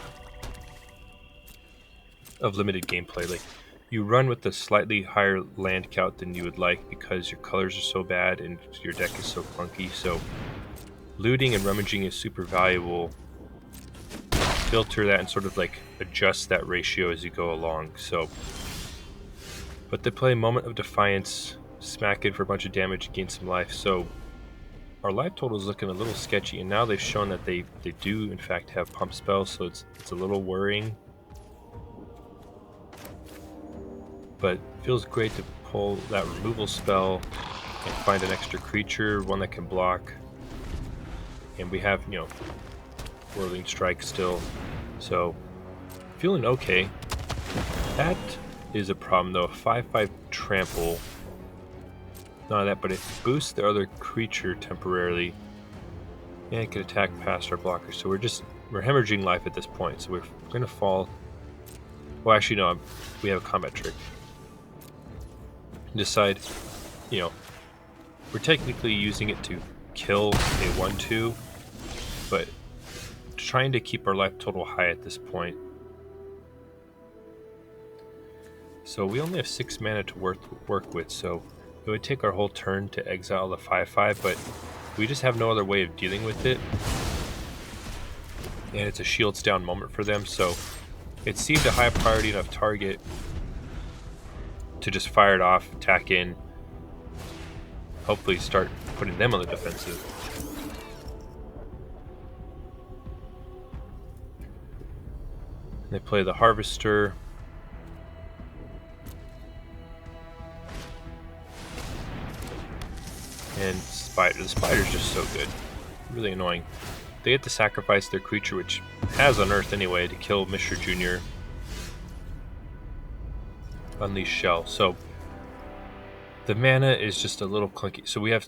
of limited gameplay. Like, you run with a slightly higher land count than you would like because your colors are so bad and your deck is so clunky. So looting and rummaging is super valuable. Filter that and sort of like adjust that ratio as you go along. So, but they play Moment of Defiance, smack it for a bunch of damage, gain some life. So our life total is looking a little sketchy, and now they've shown that they do in fact have pump spells, so it's a little worrying. But it feels great to pull that removal spell and find an extra creature, one that can block. And we have, you know, Whirling Strike still, so feeling okay. That is a problem though. 5/5 trample. Not that, but it boosts the other creature temporarily, and it can attack past our blockers. So we're hemorrhaging life at this point. So we're gonna fall. Well, actually no, we have a combat trick. Decide, you know, we're technically using it to kill a 1/2, but trying to keep our life total high at this point. So we only have 6 mana to work with, so it would take our whole turn to exile the 5/5, but we just have no other way of dealing with it. And it's a shields down moment for them, so it seemed a high priority enough target to just fire it off, attack in, hopefully start putting them on the defensive. They play the Harvester. And Spider. The Spider's just so good. Really annoying. They get to sacrifice their creature, which has Unearth anyway, to kill Mishra Jr. Unleash Shell. So the mana is just a little clunky. So we have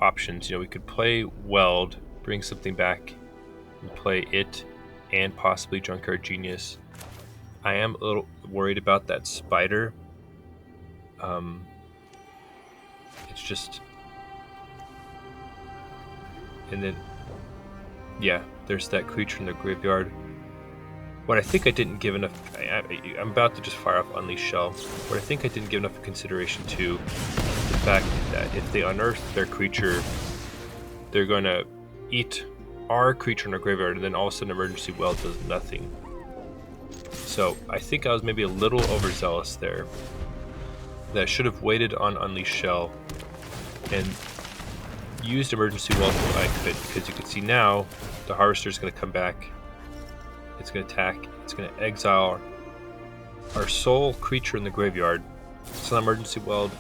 options. You know, we could play Weld, bring something back, and play it, and possibly Junkyard Genius. I am a little worried about that Spider. It's just, and then yeah, there's that creature in the graveyard. What I think I didn't give enough, I'm about to just fire off Unleash Shell. What I think I didn't give enough consideration to the fact that if they unearth their creature, they're going to eat our creature in our graveyard, and then all of a sudden Emergency Weld does nothing. So I think I was maybe a little overzealous there. That I should have waited on Unleash Shell and used Emergency Weld when I could, because you can see now the Harvester is going to come back. It's going to attack. It's going to exile our sole creature in the graveyard. So Emergency Weld,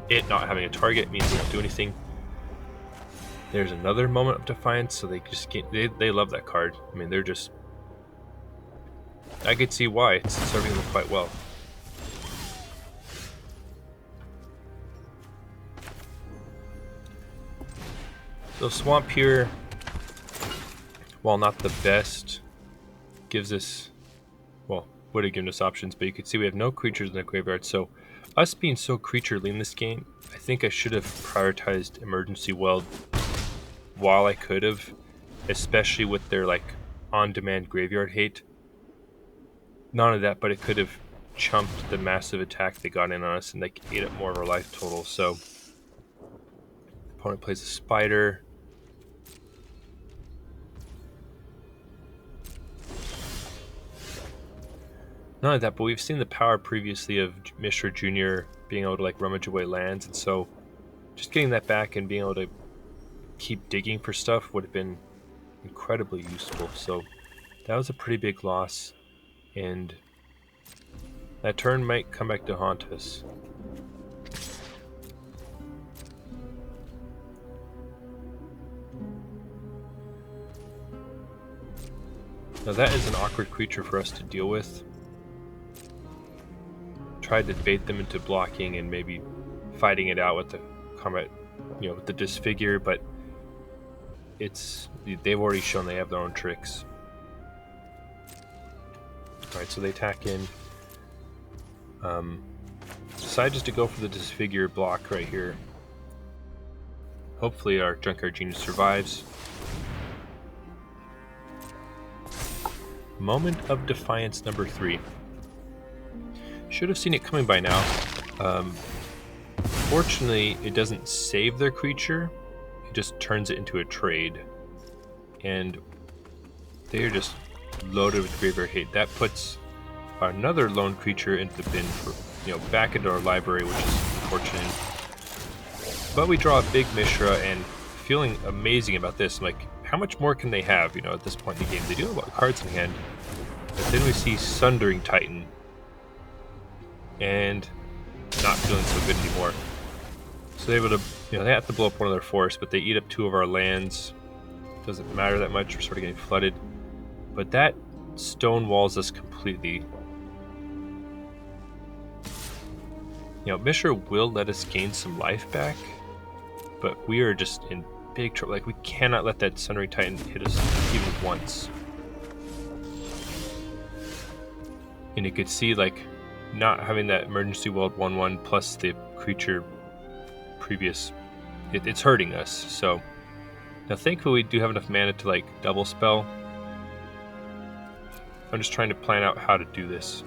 it not having a target means they don't do anything. There's another Moment of Defiance, so they just can't, they love that card. I mean, they're just, I could see why. It's serving them quite well. So Swamp here, while not the best, gives us, well, would have given us options, but you can see we have no creatures in the graveyard. So us being so creature lean this game, I think I should have prioritized Emergency Weld while I could have, especially with their like on-demand graveyard hate. Not only that, but it could have chumped the massive attack they got in on us, and they ate up more of our life total. So opponent plays a Spider. Not only that, but we've seen the power previously of Mishra Jr. being able to like rummage away lands, and so just getting that back and being able to keep digging for stuff would have been incredibly useful. So that was a pretty big loss, and that turn might come back to haunt us. Now that is an awkward creature for us to deal with. Tried to bait them into blocking and maybe fighting it out with the combat, with the disfigure, but they've already shown they have their own tricks. Alright, so they attack in. Decide just to go for the disfigure block right here. Hopefully our Junkyard Genius survives. Moment of Defiance number 3. Should have seen it coming by now. Fortunately, it doesn't save their creature. It just turns it into a trade. And they are just loaded with graveyard hate. That puts another lone creature into the bin for, back into our library, which is unfortunate. But we draw a big Mishra, and feeling amazing about this. I'm like, how much more can they have, at this point in the game? They do have a lot of cards in hand. But then we see Sundering Titan. And not feeling so good anymore. So they're able to, they have to blow up one of their forests, but they eat up 2 of our lands. Doesn't matter that much, we're sort of getting flooded. But that stonewalls us completely. Mishra will let us gain some life back, but we are just in big trouble. Like, we cannot let that Sundering Titan hit us even once. And you could see, like, not having that emergency weld 1/1 plus the creature previous, it's hurting us. So now thankfully we do have enough mana to like double spell. I'm just trying to plan out how to do this.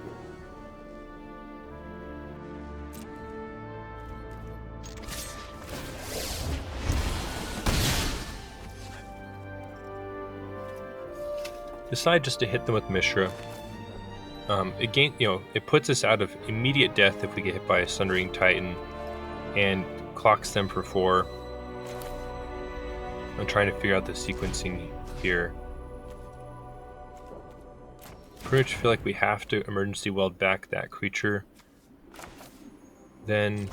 Decide just to hit them with Mishra. Again, it puts us out of immediate death if we get hit by a Sundering Titan, and clocks them for 4. I'm trying to figure out the sequencing here. Pretty much feel like we have to emergency weld back that creature. Then,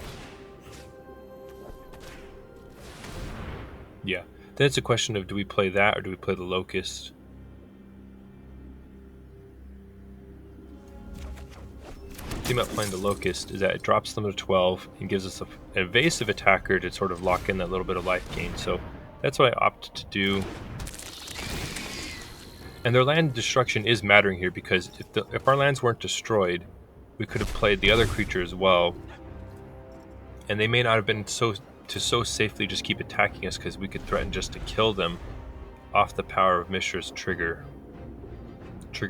yeah, then it's a question of, do we play that or do we play the Locust? The thing about playing the Locust is that it drops them to 12 and gives us an evasive attacker to sort of lock in that little bit of life gain. So that's what I opted to do. And their land destruction is mattering here, because if our lands weren't destroyed, we could have played the other creature as well. And they may not have been so safely just keep attacking us, because we could threaten just to kill them off the power of Mishra's triggered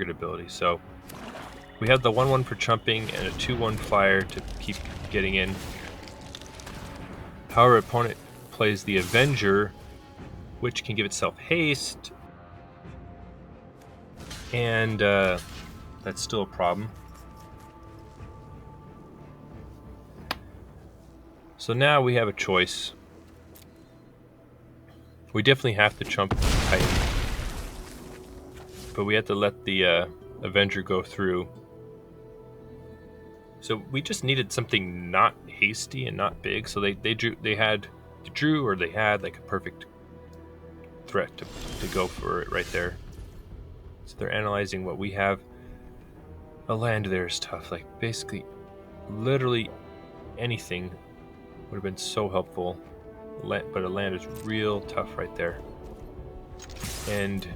ability. So we have the 1/1 for chumping and a 2/1 flyer to keep getting in. However, opponent plays the Avenger, which can give itself haste. And that's still a problem. So now we have a choice. We definitely have to chump Titan, but we have to let the Avenger go through. So we just needed something not hasty and not big. So they had like a perfect threat to go for it right there. So they're analyzing what we have. A land there is tough. Like, basically, literally anything would have been so helpful. But a land is real tough right there. And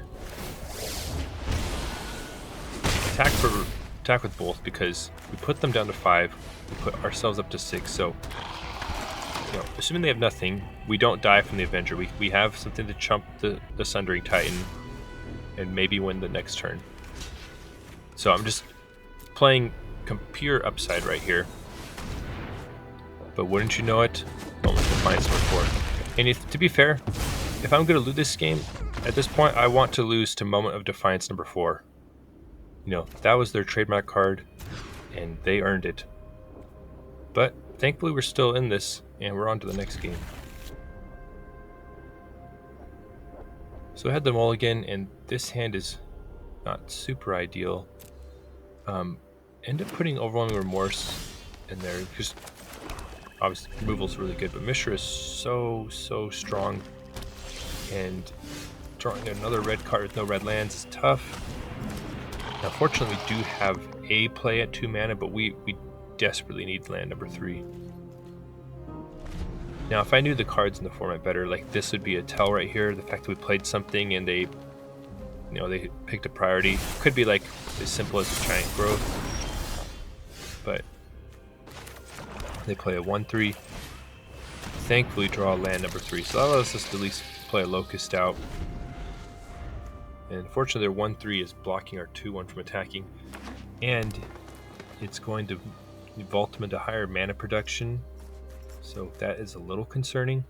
attack with both, because we put them down to 5. We put ourselves up to 6. So, assuming they have nothing, we don't die from the Avenger. We have something to chump the Sundering Titan and maybe win the next turn. So I'm just playing pure upside right here. But wouldn't you know it, Moment of Defiance number 4. And to be fair, if I'm going to lose this game, at this point I want to lose to Moment of Defiance number 4. That was their trademark card, and they earned it. But thankfully we're still in this, and we're on to the next game. So I had the mulligan, and this hand is not super ideal. End up putting Overwhelming Remorse in there, because obviously removal's really good, but Mishra is so strong, and drawing another red card with no red lands is tough. Now fortunately we do have a play at 2 mana, but we desperately need land number 3. Now, if I knew the cards in the format better, like this would be a tell right here. The fact that we played something and they picked a priority. Could be like as simple as a giant growth, but they play a 1/3. Thankfully, draw land number 3, so that allows us to at least play a locust out. And unfortunately, their 1/3 is blocking our 2/1 from attacking, and it's going to vault them into higher mana production. So that is a little concerning.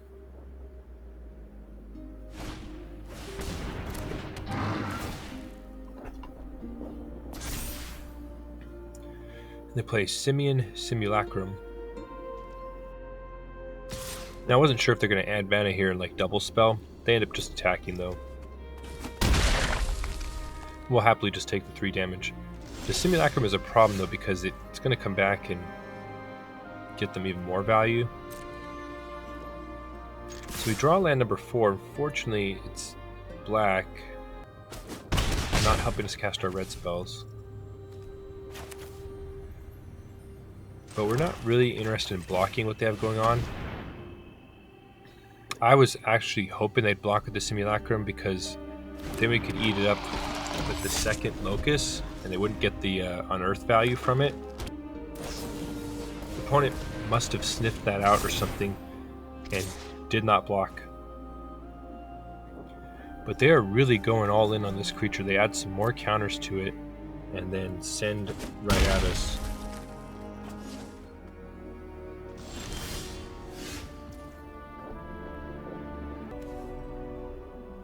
They play Simian Simulacrum. Now, I wasn't sure if they're going to add mana here and like double spell. They end up just attacking though. We'll happily just take the 3 damage. The Simulacrum is a problem though because it's going to come back and get them even more value. So we draw land number 4. Unfortunately, it's black, not helping us cast our red spells. But we're not really interested in blocking what they have going on. I was actually hoping they'd block with the Simulacrum because then we could eat it up with the second Locust and they wouldn't get the unearth value from it. The opponent must have sniffed that out or something and did not block. But they are really going all in on this creature. They add some more counters to it and then send right at us.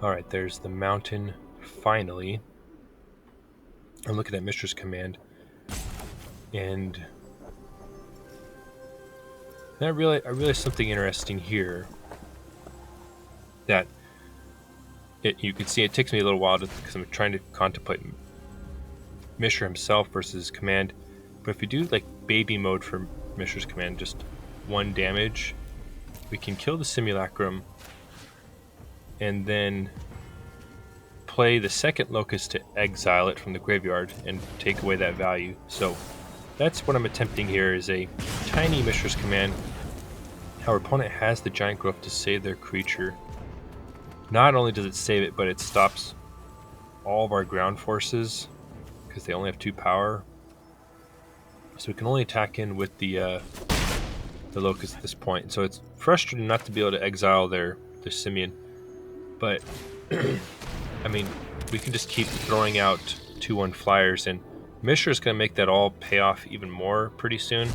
Alright, there's the mountain, finally. I'm looking at Mistress Command, and I realized something interesting here. That you can see it takes me a little while because I'm trying to contemplate Mishra himself versus Command. But if we do like baby mode for Mishra's Command, just 1 damage, we can kill the Simulacrum and then play the second Locust to exile it from the graveyard and take away that value. So that's what I'm attempting here, is a tiny Mishra's Command. Our opponent has the giant growth to save their creature. Not only does it save it, but it stops all of our ground forces because they only have 2 power. So we can only attack in with the Locust at this point. So it's frustrating not to be able to exile their Simian. But, I mean, we can just keep throwing out 2/1 flyers, and Mishra's going to make that all pay off even more pretty soon.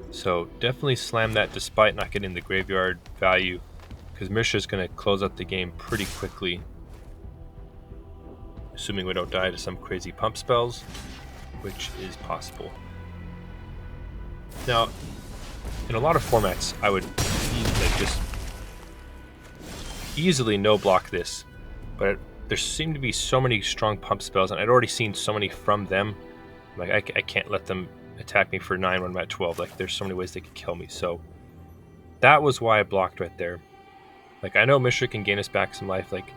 So definitely slam that despite not getting the graveyard value, because Mishra's going to close out the game pretty quickly. Assuming we don't die to some crazy pump spells, which is possible. Now, in a lot of formats, I would just easily no block this, but there seem to be so many strong pump spells, and I'd already seen so many from them. Like I can't let them attack me for 9 when I'm at 12. Like there's so many ways they could kill me. So that was why I blocked right there. Like I know Mishra can gain us back some life. Like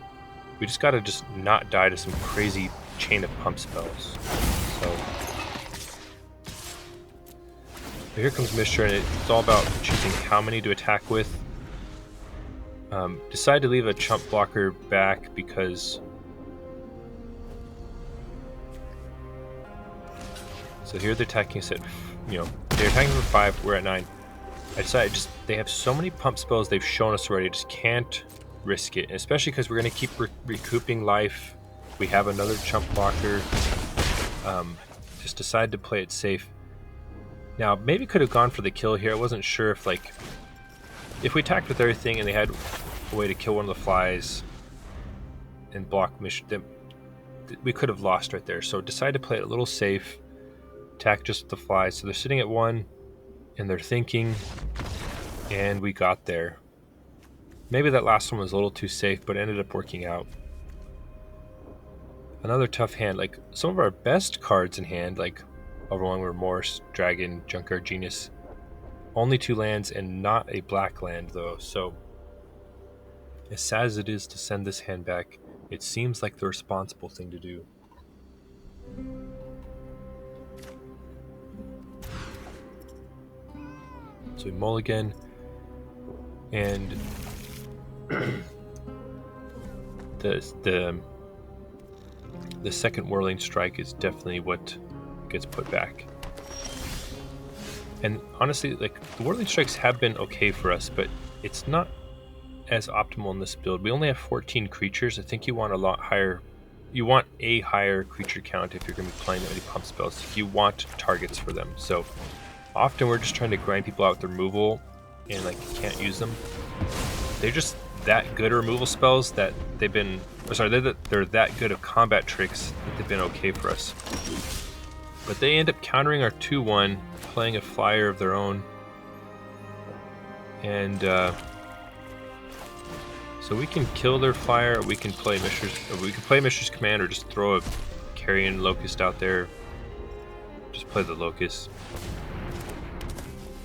we just gotta just not die to some crazy chain of pump spells. So here comes Mishra, and it's all about choosing how many to attack with. Decide to leave a chump blocker back because so here they're attacking us at, they're attacking for 5, we're at 9. I decided they have so many pump spells they've shown us already, I just can't risk it, and especially because we're going to keep recouping life. We have another chump blocker. Just decided to play it safe. Now maybe could have gone for the kill here. I wasn't sure if we attacked with everything and they had a way to kill one of the flies and block Mishra, we could have lost right there. So decided to play it a little safe, attack just with the flies. So they're sitting at 1 and they're thinking, and we got there. Maybe that last one was a little too safe, but it ended up working out. Another tough hand. Like some of our best cards in hand, like Overwhelming Remorse, Dragon, Junkyard Genius, only 2 lands and not a black land though. So as sad as it is to send this hand back, it seems like the responsible thing to do. So we mulligan, and the second Whirling Strike is definitely what gets put back. And honestly, like, the Whirling Strikes have been okay for us, but it's not as optimal in this build. We only have 14 creatures. I think you want a lot higher. You want a higher creature count if you're going to be playing any pump spells. You want targets for them. So often we're just trying to grind people out with removal, and like you can't use them. They're just that good at removal spells that they've been. They're that good of combat tricks that they've been okay for us. But they end up countering our 2/1, playing a flyer of their own, and so we can kill their flyer. Or we can play Mishra's Command, or just throw a Carrion Locust out there. Just play the Locust.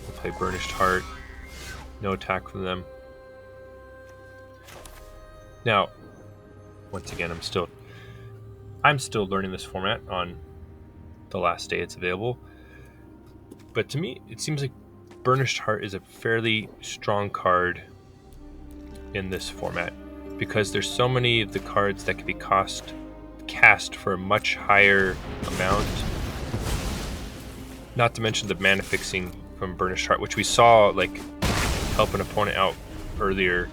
We'll play Burnished Heart. No attack from them. Now, once again, I'm still learning this format on the last day it's available. But to me, it seems like Burnished Heart is a fairly strong card in this format, because there's so many of the cards that can be cast for a much higher amount. Not to mention the mana fixing from Burnished Heart, which we saw like help an opponent out earlier.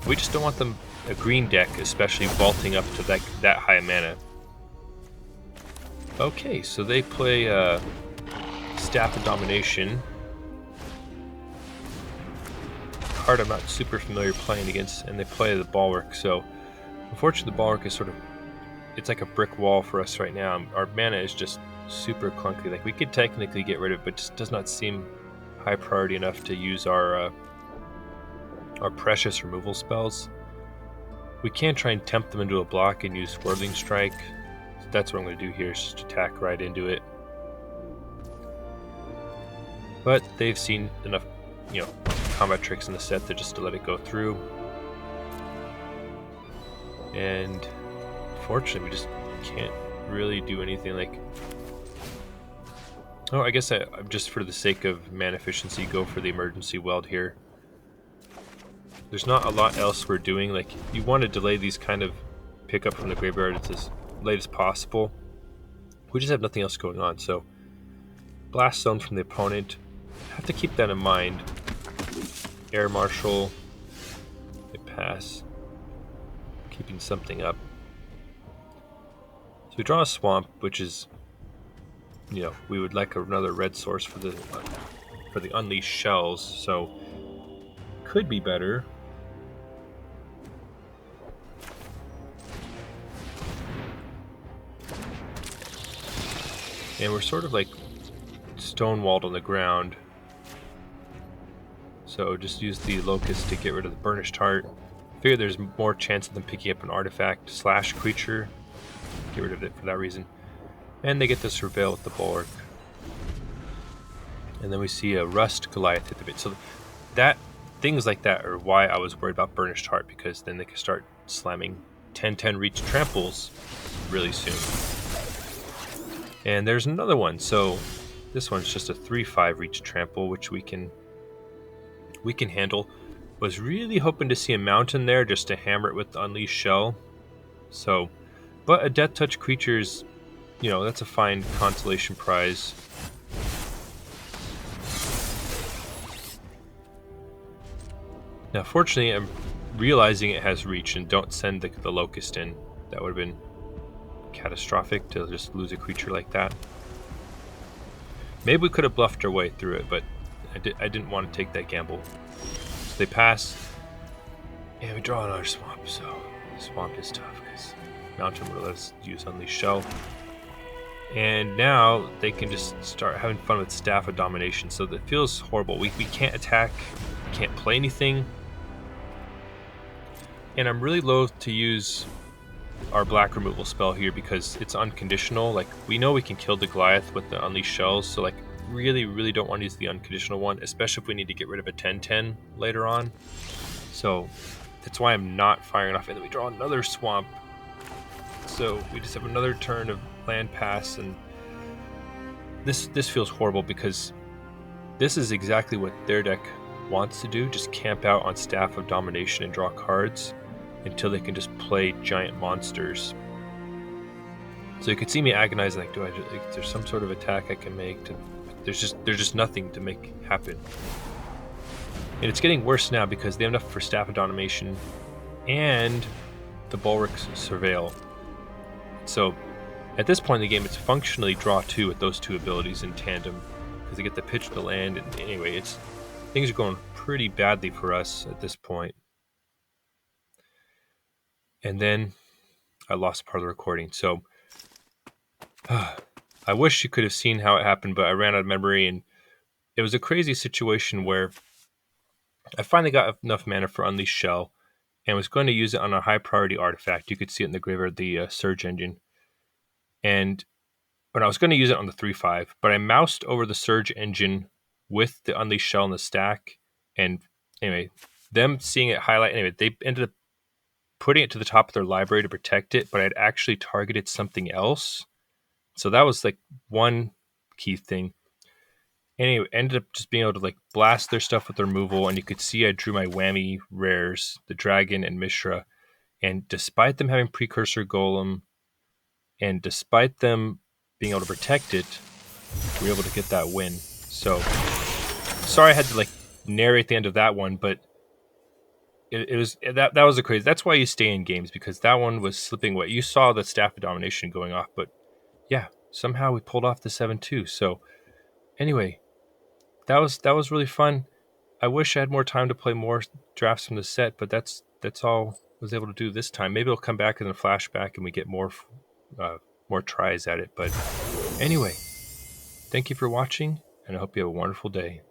We just don't want them, a green deck especially, vaulting up to that high mana. Okay, so they play Staff of Domination. Card I'm not super familiar playing against, and they play the Bulwark. So unfortunately the Bulwark is it's like a brick wall for us right now. Our mana is just super clunky. Like, we could technically get rid of it, but just does not seem high priority enough to use our precious removal spells. We can try and tempt them into a block and use Whirling Strike. So that's what I'm going to do here, is just attack right into it. But they've seen enough, combat tricks in the set to let it go through. And unfortunately, we just can't really do anything. Like, oh, I guess I'm just, for the sake of mana efficiency, go for the Emergency Weld here. There's not a lot else we're doing. Like, you want to delay these kind of pickup from the graveyard as late as possible. We just have nothing else going on, so Blast Zone from the opponent. Have to keep that in mind. Air Marshal. They pass. Keeping something up. So we draw a Swamp, which is, we would like another red source for the Unleashed Shells, so could be better. And we're sort of like stonewalled on the ground. So just use the Locust to get rid of the Burnished Heart. Figure there's more chance of them picking up an artifact / creature. Get rid of it for that reason. And they get the Surveil with the Bulwark. And then we see a Rust Goliath hit the bit. So things like that are why I was worried about Burnished Heart, because then they can start slamming 10/10 reach tramples really soon. And there's another one. So this one's just a 3/5 reach trample, which we can handle. Was really hoping to see a mountain there just to hammer it with the Unleashed Shell. So, but a Death Touch creature's, that's a fine consolation prize. Now, fortunately, I'm realizing it has reach, and don't send the Locust in. That would have been catastrophic to just lose a creature like that. Maybe we could have bluffed our way through it, but I didn't want to take that gamble. So they pass, and we draw another Swamp. So Swamp is tough because Mountain will let us use Unleashed Shell. And now they can just start having fun with Staff of Domination. So that feels horrible. We can't attack, can't play anything. And I'm really loath to use our black removal spell here because it's unconditional. Like, we know we can kill the Goliath with the Unleashed Shells, so like really don't want to use the unconditional one, especially if we need to get rid of a 10/10 later on. So that's why I'm not firing off. And then we draw another Swamp. So we just have another turn of land pass, and this feels horrible because this is exactly what their deck wants to do. Just camp out on Staff of Domination and draw cards until they can just play giant monsters. So you could see me agonizing, like, is there some sort of attack I can make? There's just nothing to make happen. And it's getting worse now because they have enough for Staff of Domination and the Bulwark's Surveil. So at this point in the game, it's functionally draw 2 with those 2 abilities in tandem because they get to pitch the land. And anyway, things are going pretty badly for us at this point. And then I lost part of the recording. So I wish you could have seen how it happened, but I ran out of memory, and it was a crazy situation where I finally got enough mana for Unleashed Shell and was going to use it on a high priority artifact. You could see it in the graveyard, the Surge Engine. And when I was going to use it on the 3/5, but I moused over the Surge Engine with the Unleashed Shell in the stack. And anyway, them seeing it highlight, anyway, they ended up putting it to the top of their library to protect it, but I'd actually targeted something else. So that was like one key thing. Anyway, ended up just being able to like blast their stuff with removal, and you could see I drew my whammy rares, the Dragon and Mishra. And despite them having Precursor Golem, and despite them being able to protect it, we were able to get that win. So sorry I had to like narrate the end of that one, but it was that was a crazy. That's why you stay in games, because that one was slipping away. You saw the Staff of Domination going off, but yeah, somehow we pulled off the 7-2. So anyway, that was really fun. I wish I had more time to play more drafts from the set, but that's all I was able to do this time. Maybe it'll come back in a flashback and we get more tries at it. But anyway, thank you for watching, and I hope you have a wonderful day.